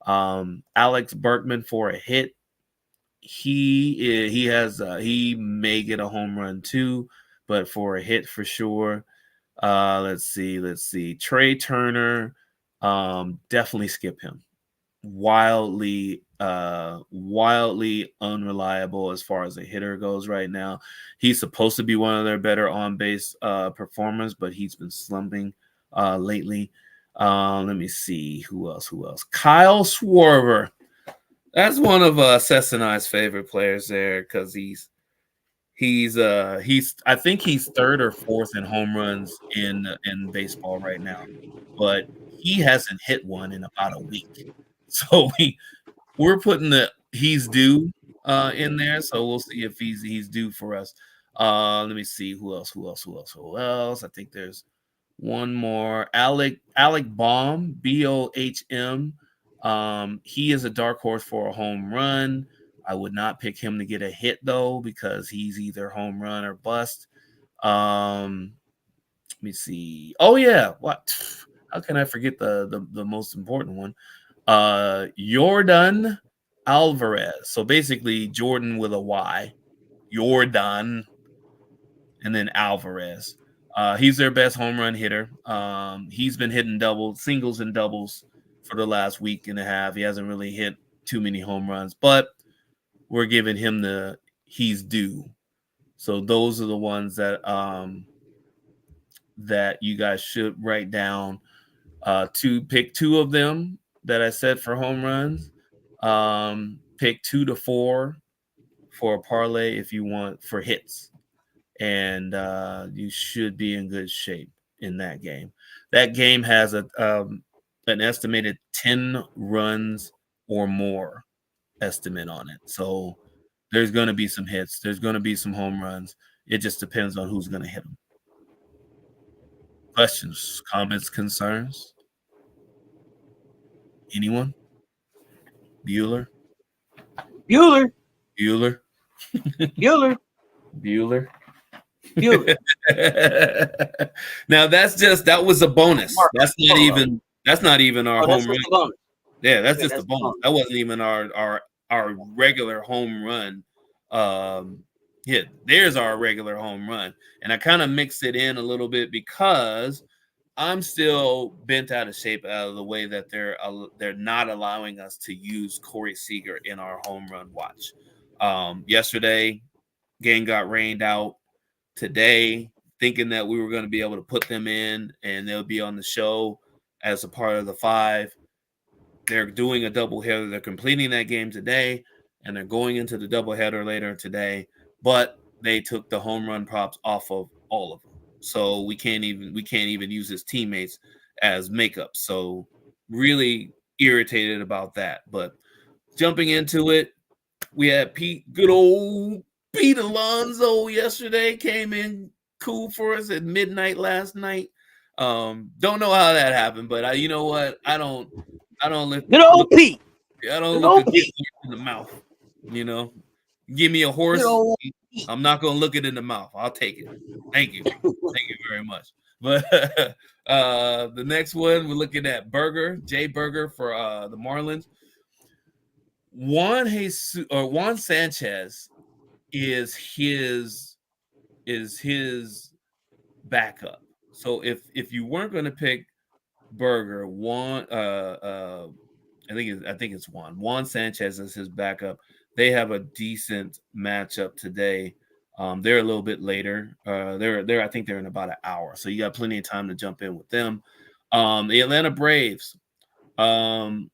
Speaker 2: Alex Berkman for a hit. He may get a home run too, but for a hit for sure. Let's see. Trey Turner, definitely skip him. Wildly unreliable as far as a hitter goes right now. He's supposed to be one of their better on base performers, but he's been slumping lately. Let me see who else. Kyle Schwarber. That's one of Cess and I's favorite players there because he's I think he's 3rd or 4th in home runs in baseball right now, but he hasn't hit one in about a week. So we're putting the he's due in there, so we'll see if he's due for us. Let me see who else. I think there's one more. Alec Baum, Bohm. He is a dark horse for a home run. I would not pick him to get a hit though because he's either home run or bust. Let me see. Oh yeah, what? How can I forget the most important one? Jordan Alvarez. So basically Jordan with a Y. Jordan and then Alvarez. He's their best home run hitter. He's been hitting singles and doubles for the last week and a half. He hasn't really hit too many home runs, but we're giving him he's due. So those are the ones that that you guys should write down. To pick 2 of them that I said for home runs. Pick 2 to 4 for a parlay if you want for hits, and you should be in good shape in that game. That game has an estimated 10 runs or more estimate on it. So there's going to be some hits. There's going to be some home runs. It just depends on who's going to hit them. Questions, comments, concerns? Anyone? Bueller?
Speaker 1: Bueller.
Speaker 2: Bueller?
Speaker 1: Bueller.
Speaker 2: Bueller?
Speaker 1: Bueller.
Speaker 2: Now that was a bonus. That's not even our home run.
Speaker 1: Bonus.
Speaker 2: Yeah, that's just a bonus. That wasn't even our regular home run hit. There's our regular home run. And I kind of mixed it in a little bit because I'm still bent out of shape out of the way that they're not allowing us to use Corey Seager in our home run watch. Yesterday, game got rained out. Today, thinking that we were going to be able to put them in and they'll be on the show as a part of the 5. they're doing a doubleheader. They're completing that game today, and they're going into the doubleheader later today. But they took the home run props off of all of them, so we can't even use his teammates as makeup. So really irritated about that. But jumping into it, we had good old Pete Alonso yesterday came in cool for us at midnight last night. Don't know how that happened, but you know what? I don't look
Speaker 1: Good old Pete.
Speaker 2: I don't
Speaker 1: Good
Speaker 2: look a
Speaker 1: old
Speaker 2: good
Speaker 1: Pete.
Speaker 2: horse in the mouth. You know, give me a
Speaker 1: Good
Speaker 2: horse,
Speaker 1: old Pete.
Speaker 2: I'm not gonna look it in the mouth. I'll take it. Thank you very much. But the next one we're looking at Jay Burger for the Marlins. Juan Sanchez is his backup. So if you weren't going to pick Burger, I think it's Juan Sanchez is his backup. They have a decent matchup today. They're a little bit later. They're I think they're in about an hour, so you got plenty of time to jump in with them. The Atlanta Braves, Ozuna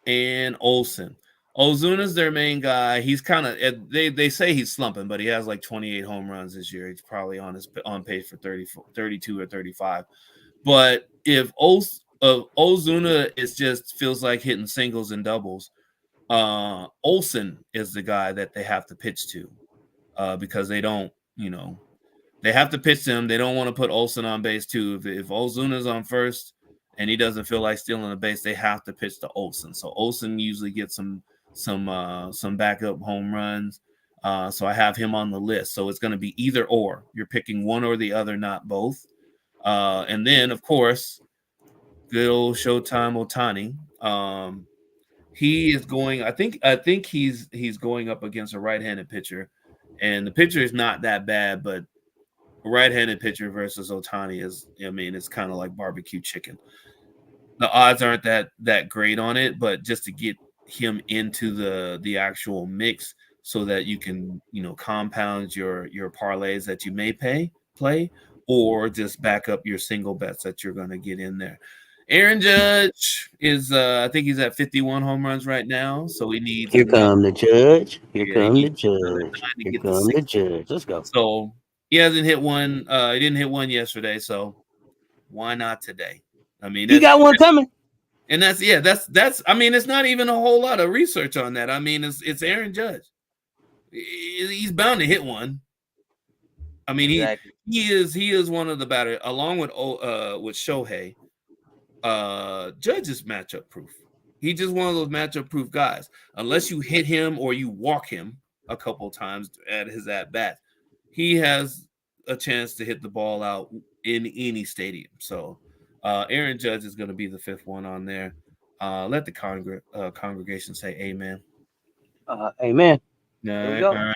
Speaker 2: and Olsen. Ozuna's their main guy. He's kind of they say he's slumping, but he has like 28 home runs this year. He's probably on pace for 32 or 35. But if Ozuna feels like hitting singles and doubles, Olsen is the guy that they have to pitch to because they don't, they have to pitch to him. They don't want to put Olsen on base too. If Ozuna's on first and he doesn't feel like stealing the base, they have to pitch to Olsen. So Olsen usually gets some backup home runs. So I have him on the list. So it's going to be either or. You're picking one or the other, not both. And then, of course, good old Showtime Ohtani. He is going. I think he's going up against a right-handed pitcher, and the pitcher is not that bad, but a right-handed pitcher versus Ohtani is. I mean, it's kind of like barbecue chicken. The odds aren't that great on it, but just to get him into the actual mix so that you can compound your parlays that you may play or just back up your single bets that you're going to get in there. Aaron Judge is I think he's at 51 home runs right now, so he needs
Speaker 1: Here come the judge. Here
Speaker 2: he
Speaker 1: come the
Speaker 2: needs another
Speaker 1: judge.
Speaker 2: 9 to
Speaker 1: Here
Speaker 2: get to
Speaker 1: come the
Speaker 2: 60.
Speaker 1: judge. Let's go.
Speaker 2: So he hasn't hit one. He didn't hit one yesterday, so why not today? I mean,
Speaker 1: He got one coming.
Speaker 2: And that's I mean, it's not even a whole lot of research on that. I mean, it's Aaron Judge. He's bound to hit one. I mean, exactly. he is one of the batter along with Shohei. Judge is matchup proof. He's just one of those matchup proof guys. Unless you hit him or you walk him a couple times at his at bat, he has a chance to hit the ball out in any stadium. So Aaron Judge is going to be the fifth one on there. Let the congregation say amen.
Speaker 1: Amen.
Speaker 2: All right.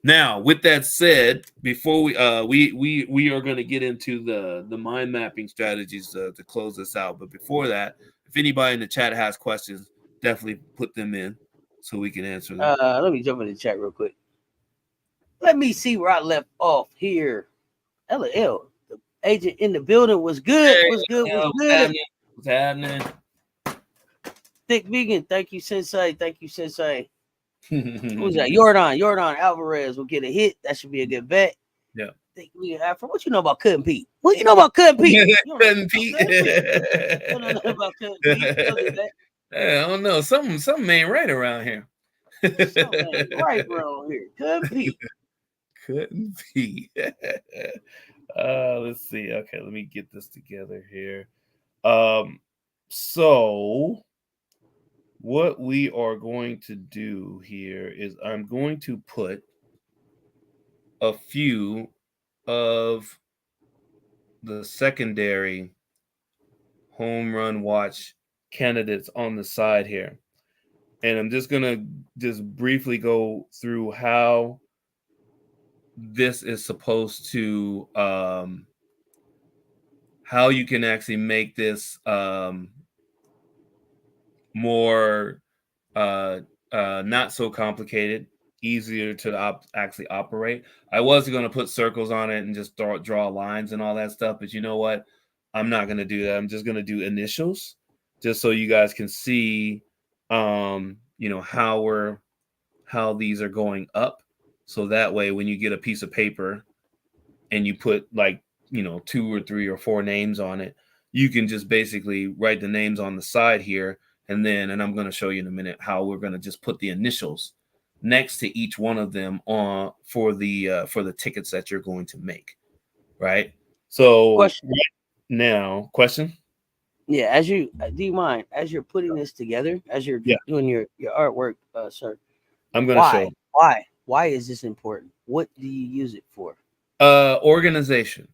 Speaker 2: Now, with that said, before we are going to get into the mind mapping strategies to close this out. But before that, if anybody in the chat has questions, definitely put them in so we can answer them.
Speaker 1: Let me jump in the chat real quick. Let me see where I left off here. LL, the agent in the building was good.
Speaker 2: Hey,
Speaker 1: was good. Was good.
Speaker 2: What's happening?
Speaker 1: Thick Vegan, thank you, Sensei. Thank you, Sensei. Who's that? Jordan Alvarez will get a hit. That should be a good bet.
Speaker 2: Yeah.
Speaker 1: Think we Afro. What you know about Cutting Pete? What you know about Cutting Pete?
Speaker 2: Cutting Pete. I don't know. Something ain't right around here.
Speaker 1: Something ain't right around here. Cutting Pete.
Speaker 2: Cutting Pete. Let's see. Okay, let me get this together here. So what we are going to do here is I'm going to put a few of the secondary home run watch candidates on the side here. And I'm just going to just briefly go through how this is supposed to, how you can actually make this more not so complicated, easier to actually operate. I was going to put circles on it and just draw lines and all that stuff, but you know what? I'm not going to do that. I'm just going to do initials just so you guys can see, how these are going up. So that way, when you get a piece of paper and you put like, 2 or 3 or 4 names on it, you can just basically write the names on the side here. And I'm going to show you in a minute how we're going to just put the initials next to each one of them for the tickets that you're going to make. Right. So
Speaker 1: Question.
Speaker 2: now, question.
Speaker 1: Yeah, do you mind as you're putting this together, as you're
Speaker 2: Yeah,
Speaker 1: doing your artwork, sir?
Speaker 2: I'm going to show.
Speaker 1: Why is this important? What do you use it for?
Speaker 2: Organization.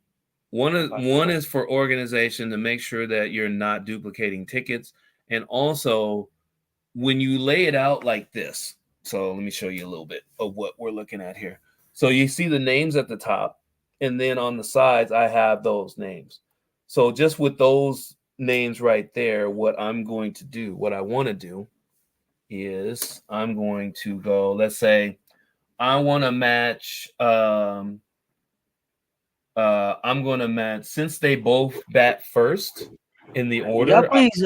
Speaker 2: One is for organization to make sure that you're not duplicating tickets, and also when you lay it out like this. So let me show you a little bit of what we're looking at here. So you see the names at the top, and then on the sides I have those names. So just with those names right there, what I want to do is I'm going to go, let's say I want to match I'm going to match, since they both bat first in the
Speaker 1: Y'all
Speaker 2: order.
Speaker 1: please,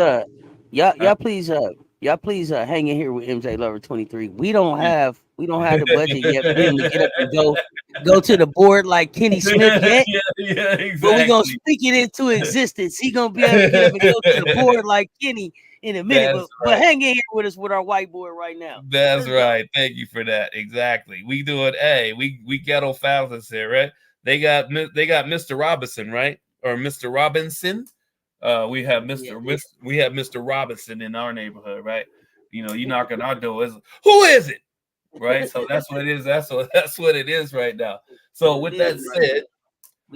Speaker 1: y'all please hang in here with MJLover23. We don't have the budget yet for him to get up and go to the board like Kenny Smith yet.
Speaker 2: Yeah, exactly.
Speaker 1: But we're gonna speak it into existence. He gonna be able to get up and go to the board like Kenny in a minute. But hang in here with us with our whiteboard right now.
Speaker 2: That's right. Thank you for that. Exactly. We do it. Hey, we ghetto fouls here, right? They got Mr. Robinson, right? Or Mr. Robinson. We have Mr. Robinson in our neighborhood, right? You knock on our door, who is it? Right? So that's what it is. That's what it is right now. So with that said,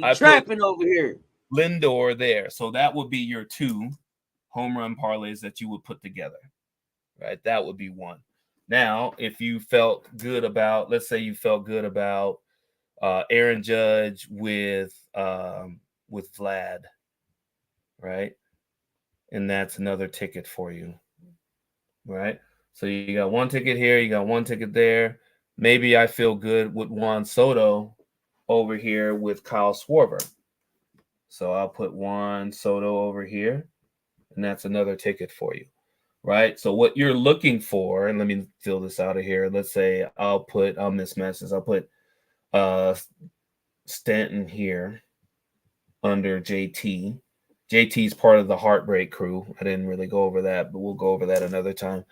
Speaker 1: I trapping over here.
Speaker 2: Lindor there. So that would be your 2 home run parlays that you would put together. Right? That would be one. Now, if you felt good about, let's say you felt good about Aaron Judge with Vlad, right? And that's another ticket for you, right? So you got one ticket here, you got one ticket there. Maybe I feel good with Juan Soto over here with Kyle Schwarber. So I'll put Juan Soto over here, and that's another ticket for you, right? So what you're looking for, and let me fill this out of here. Let's say I'll mismatch this. I'll put Stanton here under JT. JT's part of the Heartbreak crew. I didn't really go over that, but we'll go over that another time.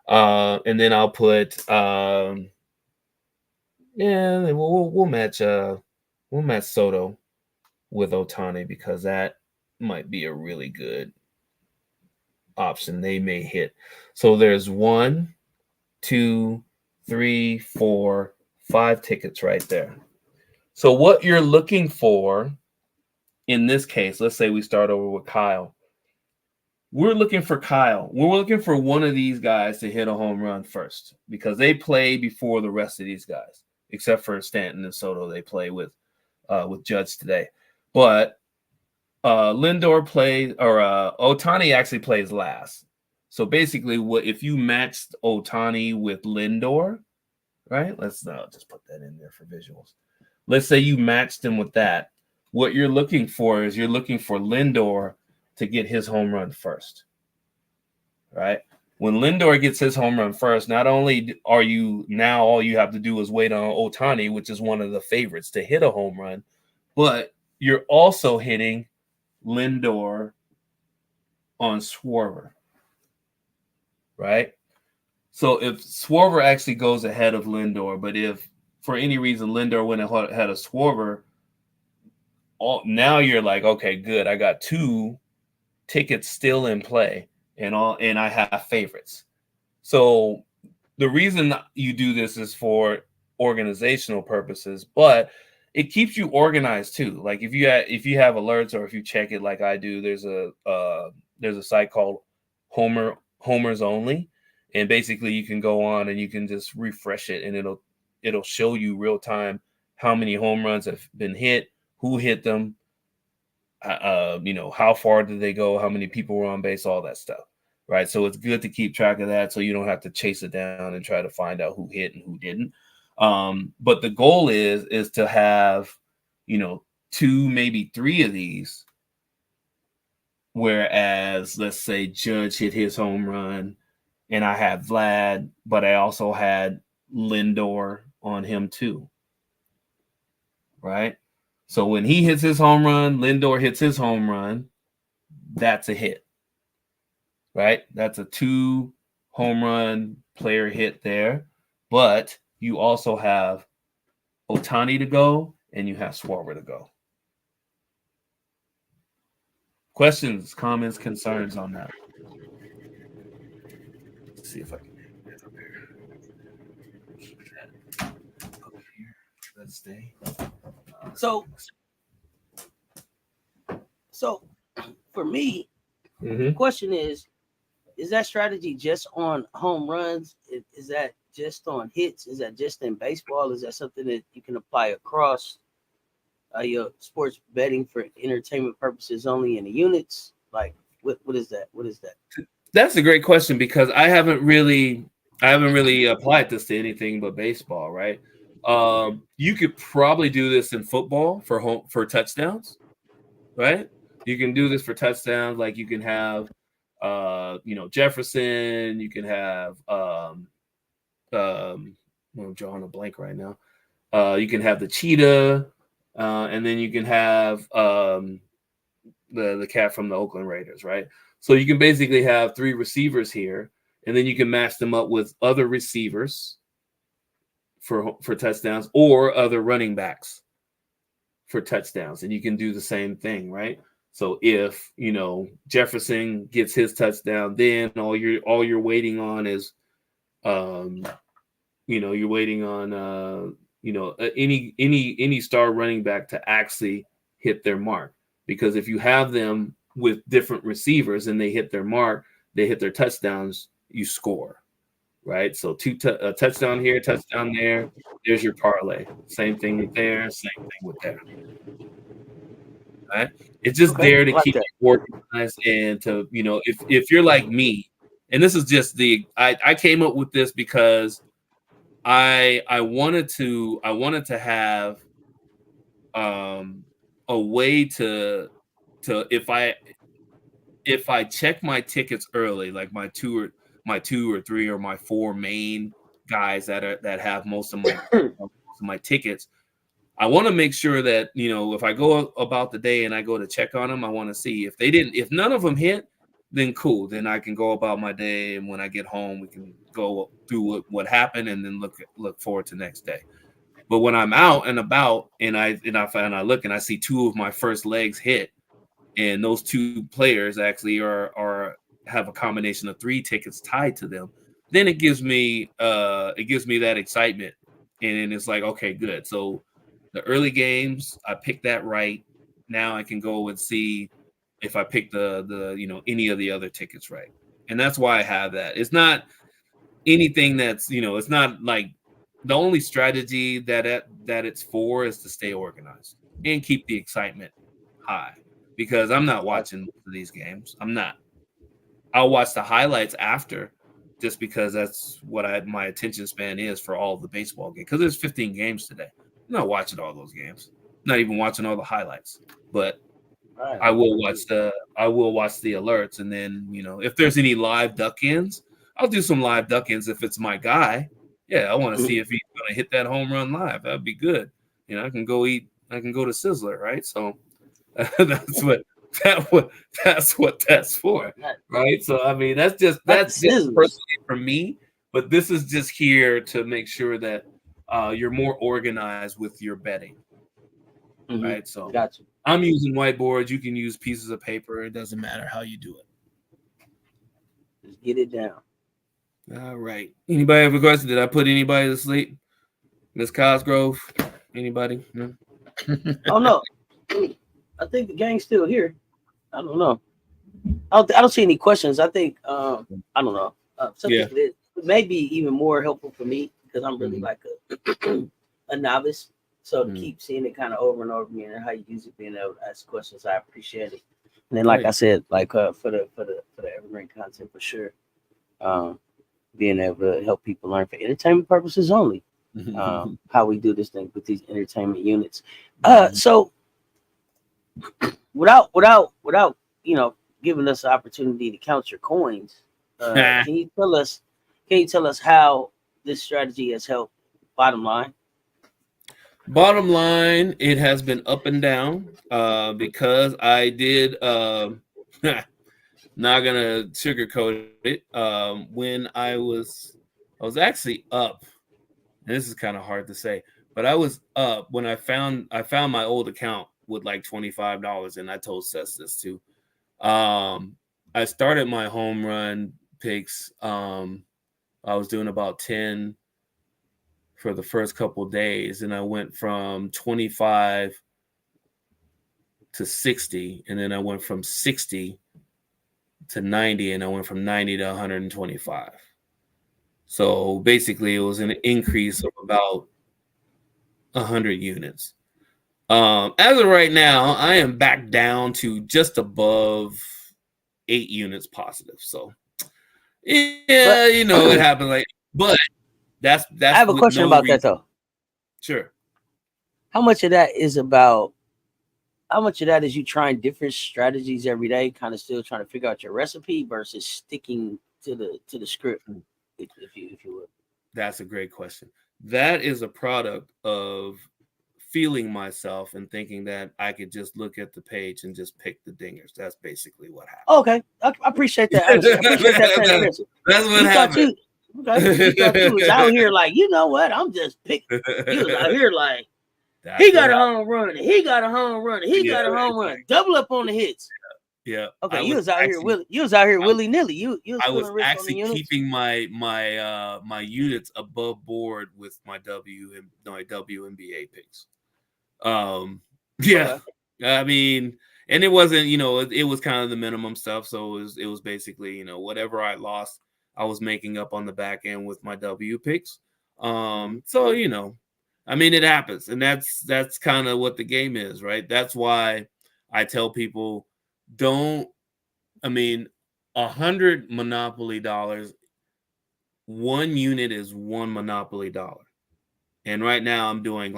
Speaker 2: And then I'll put we'll match Soto with Ohtani, because that might be a really good option. They may hit. So there's 1, 2, 3, 4, 5 tickets right there. So what you're looking for in this case, let's say we start over with Kyle. We're looking for Kyle. We're looking for one of these guys to hit a home run first, because they play before the rest of these guys, except for Stanton and Soto. They play with Judge today. But Lindor plays, or Ohtani actually plays last. So basically, if you matched Ohtani with Lindor, right? Let's just put that in there for visuals. Let's say you matched him with that. What you're looking for Lindor to get his home run first, right? When Lindor gets his home run first, not only all you have to do is wait on Ohtani, which is one of the favorites to hit a home run, but you're also hitting Lindor on Schwarber, right? So if Schwarber actually goes ahead of Lindor, but if for any reason Lindor went ahead of Schwarber, now you're like, okay, good. I got 2 tickets still in play, and I have favorites. So the reason you do this is for organizational purposes, but it keeps you organized too. Like if you have alerts, or if you check it like I do, there's a site called Homers Only, and basically you can go on and you can just refresh it, and it'll show you real time how many home runs have been hit, who hit them, how far did they go, how many people were on base, all that stuff, right? So it's good to keep track of that, so you don't have to chase it down and try to find out who hit and who didn't. But the goal is to have 2, maybe 3 of these Whereas, let's say Judge hit his home run, and I had Vlad, but I also had Lindor on him too. Right? So when he hits his home run, Lindor hits his home run, that's a hit. Right? That's a 2 home run player hit there. But you also have Ohtani to go, and you have Schwarber to go. Questions, comments, concerns on that? Let's see if I can get that up here. Keep that up here. Let's stay.
Speaker 1: So for me,
Speaker 2: Mm-hmm.
Speaker 1: the question is that strategy just on home runs? Is that just on hits? Is that just in baseball? Is that something that you can apply across your sports betting for entertainment purposes only in the units? Like, what is that? What is that?
Speaker 2: That's a great question because I haven't really applied this to anything but baseball, right? You could probably do this in football for touchdowns, right? You can do this for touchdowns, like you can have Jefferson, you can have I'm drawing a blank right now. You can have the cheetah, and then you can have the cat from the Oakland Raiders, right? So you can basically have 3 receivers here, and then you can match them up with other receivers for touchdowns or other running backs for touchdowns, and you can do the same thing, right? So if Jefferson gets his touchdown, then all you're waiting on is you're waiting on any star running back to actually hit their mark. Because if you have them with different receivers and they hit their mark, they hit their touchdowns, you score, right? So a touchdown here, touchdown there. There's your parlay. Same thing with there, same thing with there. Right? It's just there to keep you organized and to, if you're like me, and this is just I came up with this because I wanted to have a way to if I check my tickets early, like my two or three or my 4 main guys that have most of my tickets, I want to make sure that if I go about the day and I go to check on them, I want to see if none of them hit, then cool, then I can go about my day, and when I get home, we can go through what happened and then look forward to next day. But when I'm out and about and I look and I see 2 of my first legs hit, and those 2 players actually have a combination of 3 tickets tied to them, then it gives me that excitement, and it's like, okay, good. So the early games, I picked that right. Now I can go and see if I pick the any of the other tickets right, and that's why I have that. It's not anything that's it's not like the only strategy that it's for is to stay organized and keep the excitement high. Because I'm not watching most of these games. I'm not. I'll watch the highlights after, just because that's what my attention span is for all of the baseball games. Because there's 15 games today. I'm not watching all those games. I'm not even watching all the highlights. But I will watch the alerts, and then if there's any live duck-ins, I'll do some live duck-ins if it's my guy. Yeah, I want to see if he's going to hit that home run live. That'd be good. I can go to Sizzler, right? So that's what that's for, right? So I mean, that's just personally for me, but this is just here to make sure that you're more organized with your betting, right? So
Speaker 1: gotcha.
Speaker 2: I'm using whiteboards. You can use pieces of paper. It doesn't matter how you do it.
Speaker 1: Just get it down.
Speaker 2: All right. Anybody have a question? Did I put anybody to sleep? Miss Cosgrove? Anybody? No?
Speaker 1: Oh no. I think the gang's still here. I don't know. I don't see any questions. I think I don't know. Something that may be even more helpful for me, because I'm really like a novice. So to keep seeing it kind of over and over again, and how you use it, being able to ask questions, I appreciate it. And then, like I said, like for the evergreen content for sure, being able to help people learn for entertainment purposes only, how we do this thing with these entertainment units. So without giving us the opportunity to count your coins. Can you tell us how this strategy has helped? Bottom line.
Speaker 2: Bottom line, it has been up and down because I did. Not gonna sugarcoat it. When I was actually up, and this is kind of hard to say, but I was up when I found my old account with like $25, and I told Cess this too. I started my home run picks. I was doing about 10 for the first couple days, and I went from 25 to 60, and then I went from 60 to 90, and I went from 90 to 125. So basically, it was an increase of about 100 units. As of right now, I am back down to just above 8 units positive. So yeah, it happens. But that's.
Speaker 1: I have a question about that though.
Speaker 2: Sure.
Speaker 1: How much of that is you trying different strategies every day, kind of still trying to figure out your recipe versus sticking to the script, if you would?
Speaker 2: That's a great question. That is a product of feeling myself and thinking that I could just look at the page and just pick the dingers. That's basically what happened.
Speaker 1: Okay, I appreciate that. I appreciate that transparency.
Speaker 2: That's what happened.
Speaker 1: You thought you was out here like, you know what? I'm just picking. You was out here like, he got a home run. He got a home run. He got a home run. Double up on the hits.
Speaker 2: Yeah.
Speaker 1: Okay, you was out here willy nilly. You
Speaker 2: I was actually keeping my units above board with my WNBA picks. Yeah. Okay. I mean, and it wasn't, it was kind of the minimum stuff. So it was basically, whatever I lost, I was making up on the back end with my W picks. So, I mean, it happens, and that's kind of what the game is, right? That's why I tell people, 100 Monopoly dollars, one unit is one Monopoly dollar. And right now I'm doing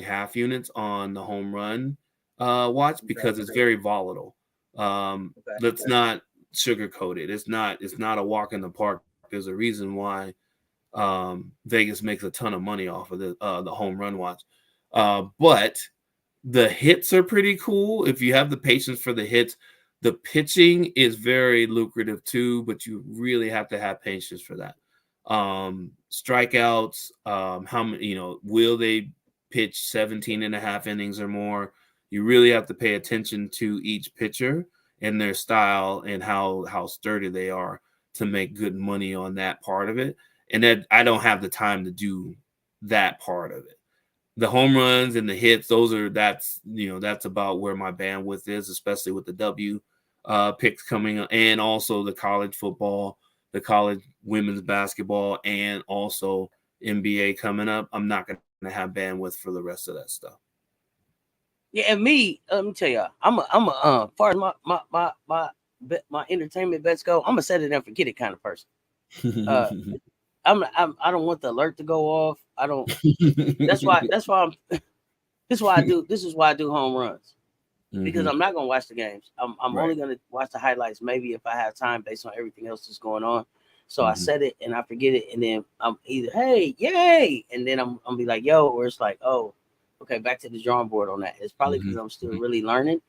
Speaker 2: half units on the home run watch because it's very volatile. Let's not sugarcoat it. It's not a walk in the park. There's a reason why Vegas makes a ton of money off of the home run watch. But the hits are pretty cool. If you have the patience for the hits, the pitching is very lucrative too, but you really have to have patience for that. Strikeouts, how many, will they pitch 17 and a half innings or more? You really have to pay attention to each pitcher and their style and how sturdy they are to make good money on that part of it. And that I don't have the time to do that part of it. The home runs and the hits, that's about where my bandwidth is, especially with the W picks coming up, and also the college football, the college women's basketball, and also NBA coming up. I'm not going to have bandwidth for the rest of that stuff.
Speaker 1: Yeah, and me, let me tell you, I'm a far as my entertainment bets go, I'm a set it and forget it kind of person. I don't want the alert to go off. I don't. This is why I do home runs, because I'm not gonna watch the games. I'm only gonna watch the highlights, maybe if I have time, based on everything else that's going on. So I set it and I forget it, and then I'm either hey yay, and then I'm be like yo, or it's like oh, okay, back to the drawing board on that. It's probably because I'm still really learning,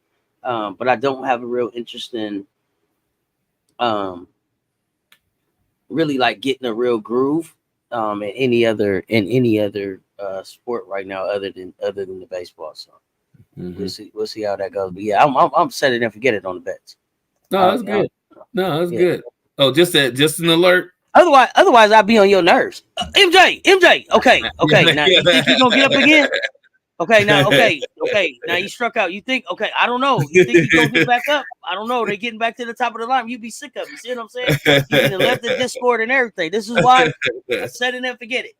Speaker 1: but I don't have a real interest in really like getting a real groove in any other sport right now other than the baseball. So we'll see how that goes. But yeah, I'm set it and forget it on the bets.
Speaker 2: No, that's good. That's good. Oh, just an alert.
Speaker 1: Otherwise I'd be on your nerves. MJ. Okay. Now you think you're gonna get up again? Okay, now you struck out. You think, okay, I don't know. You think you're gonna get back up? I don't know. They're getting back to the top of the line. You'd be sick of it. You see what I'm saying? You even left the Discord and everything. This is why I set it and forget it.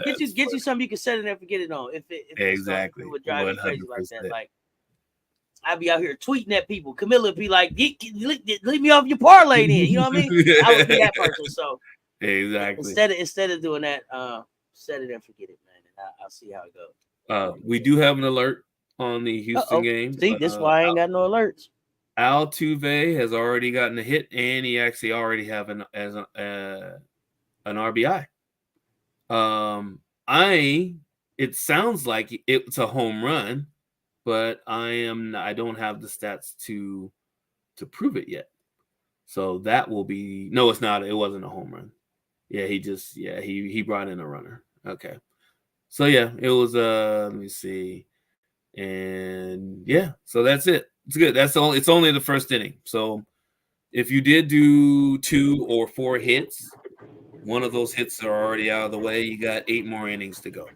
Speaker 1: Get you something you can set it and forget it on. If
Speaker 2: exactly
Speaker 1: it would drive you crazy like that. Like I'd be out here tweeting at people. Camilla would be like, leave me off your parlay then. You know what I mean? I would be that person. So
Speaker 2: exactly.
Speaker 1: Instead of doing that, set it and forget it, man. And I'll see how it goes.
Speaker 2: We do have an alert on the Houston game.
Speaker 1: See, this is why I ain't got no alerts.
Speaker 2: Altuve has already gotten a hit, and he actually already have an RBI. It sounds like it's a home run, but I don't have the stats to prove it yet. So that will be no, it's not. It wasn't a home run. Yeah, he brought in a runner. Okay. So yeah, it was let me see. And yeah, so that's it. It's good. It's only the first inning. So if you did do 2 or 4 hits, one of those hits are already out of the way. You got 8 more innings to go.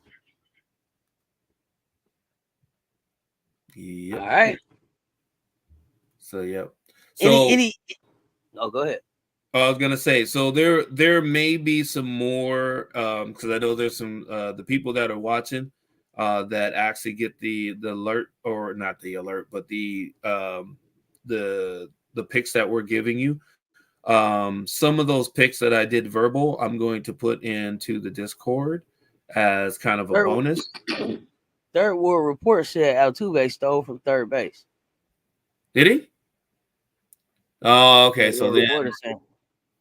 Speaker 2: Yep.
Speaker 1: All right.
Speaker 2: So yep. So
Speaker 1: oh, go ahead.
Speaker 2: I was gonna say, so there may be some more because I know there's some the people that are watching that actually get the alert, or not the alert, but the picks that we're giving you. Some of those picks that I did verbal, I'm going to put into the Discord as kind of a bonus.
Speaker 1: Third World Report said Altuve stole from third base.
Speaker 2: Did he? Oh, okay. So then,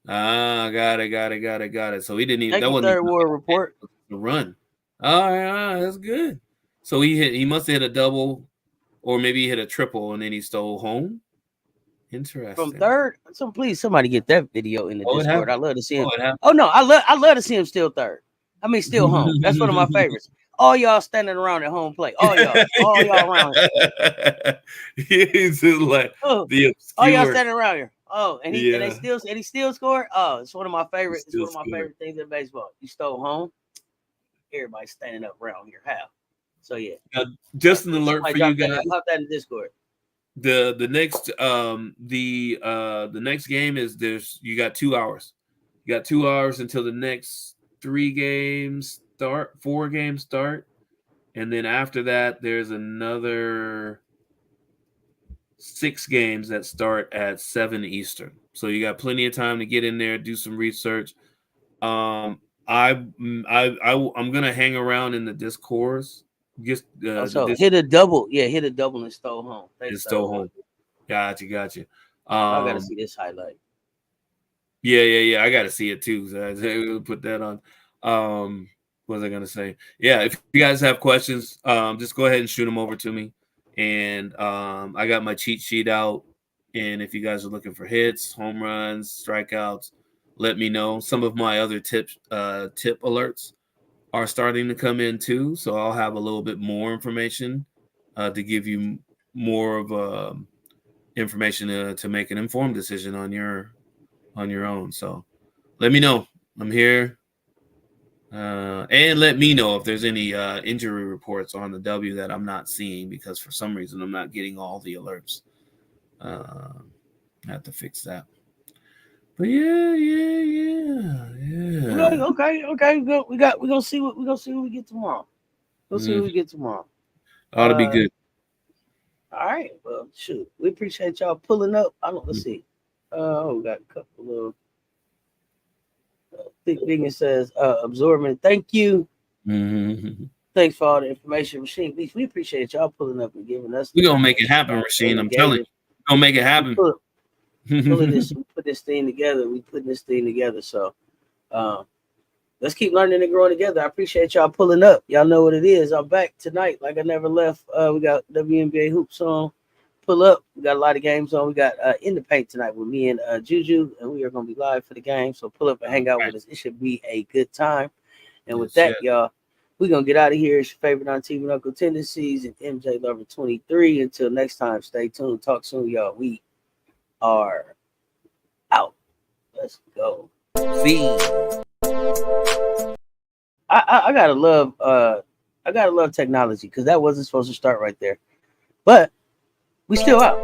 Speaker 2: got it. So he didn't even.
Speaker 1: That wasn't Third World Report.
Speaker 2: The run. Oh, that's good. So he must have hit a double, or maybe he hit a triple, and then he stole home. Interesting.
Speaker 1: From third, so please somebody get that video in the Discord. I love to see him.
Speaker 2: Oh
Speaker 1: no, I love to see him still third. I mean, still home. That's one of my favorites. All y'all standing around at home plate. All y'all around here.
Speaker 2: He's like the obscure.
Speaker 1: All y'all standing around here. Oh, and he still scored. Oh, it's one of my favorites. It's one of my favorite things in baseball. You stole home. Everybody's standing up around here. How? So yeah.
Speaker 2: Just an alert for you guys.
Speaker 1: Pop that in Discord.
Speaker 2: The next game is you got 2 hours. You got 2 hours until the next 4 games start, and then after that there's another 6 games that start at 7 Eastern. So you got plenty of time to get in there, do some research. I'm gonna hang around in the Discourse. Just
Speaker 1: hit a double. Yeah, hit a double and stole home.
Speaker 2: Stole home. Gotcha.
Speaker 1: I gotta see this highlight.
Speaker 2: Yeah. I gotta see it too. So I put that on. What was I gonna say? Yeah, if you guys have questions, just go ahead and shoot them over to me. And I got my cheat sheet out. And if you guys are looking for hits, home runs, strikeouts, let me know. Some of my other tip alerts are starting to come in too, so I'll have a little bit more information to give you more of information to make an informed decision on your own. So let me know. I'm here, and let me know if there's any injury reports on the W that I'm not seeing, because for some reason I'm not getting all the alerts. I have to fix that. But yeah.
Speaker 1: Okay. We're gonna see what we get tomorrow. We'll see what we get tomorrow.
Speaker 2: Ought to be good.
Speaker 1: All right. Well, shoot. We appreciate y'all pulling up. Let's see. We got a couple of Thick Vegan says absorbing. Thank you.
Speaker 2: Mm-hmm.
Speaker 1: Thanks for all the information, Rasheen. We appreciate y'all pulling up and giving us.
Speaker 2: We're gonna make it happen, Rasheen. I'm telling you. We're gonna make it happen.
Speaker 1: We put this thing together. We putting this thing together. So let's keep learning and growing together. I appreciate y'all pulling up. Y'all know what it is. I'm back tonight like I never left. We got WNBA hoops on. Pull up. We got a lot of games on. We got In the Paint tonight with me and Juju, and we are going to be live for the game. So pull up and hang out with us. It should be a good time. And with that, y'all, we're going to get out of here. It's your favorite on TV Uncle Tendencies and MJLover23. Until next time, stay tuned. Talk soon, y'all. We are out. Let's go.
Speaker 2: See.
Speaker 1: I gotta love technology, because that wasn't supposed to start right there, but we still out.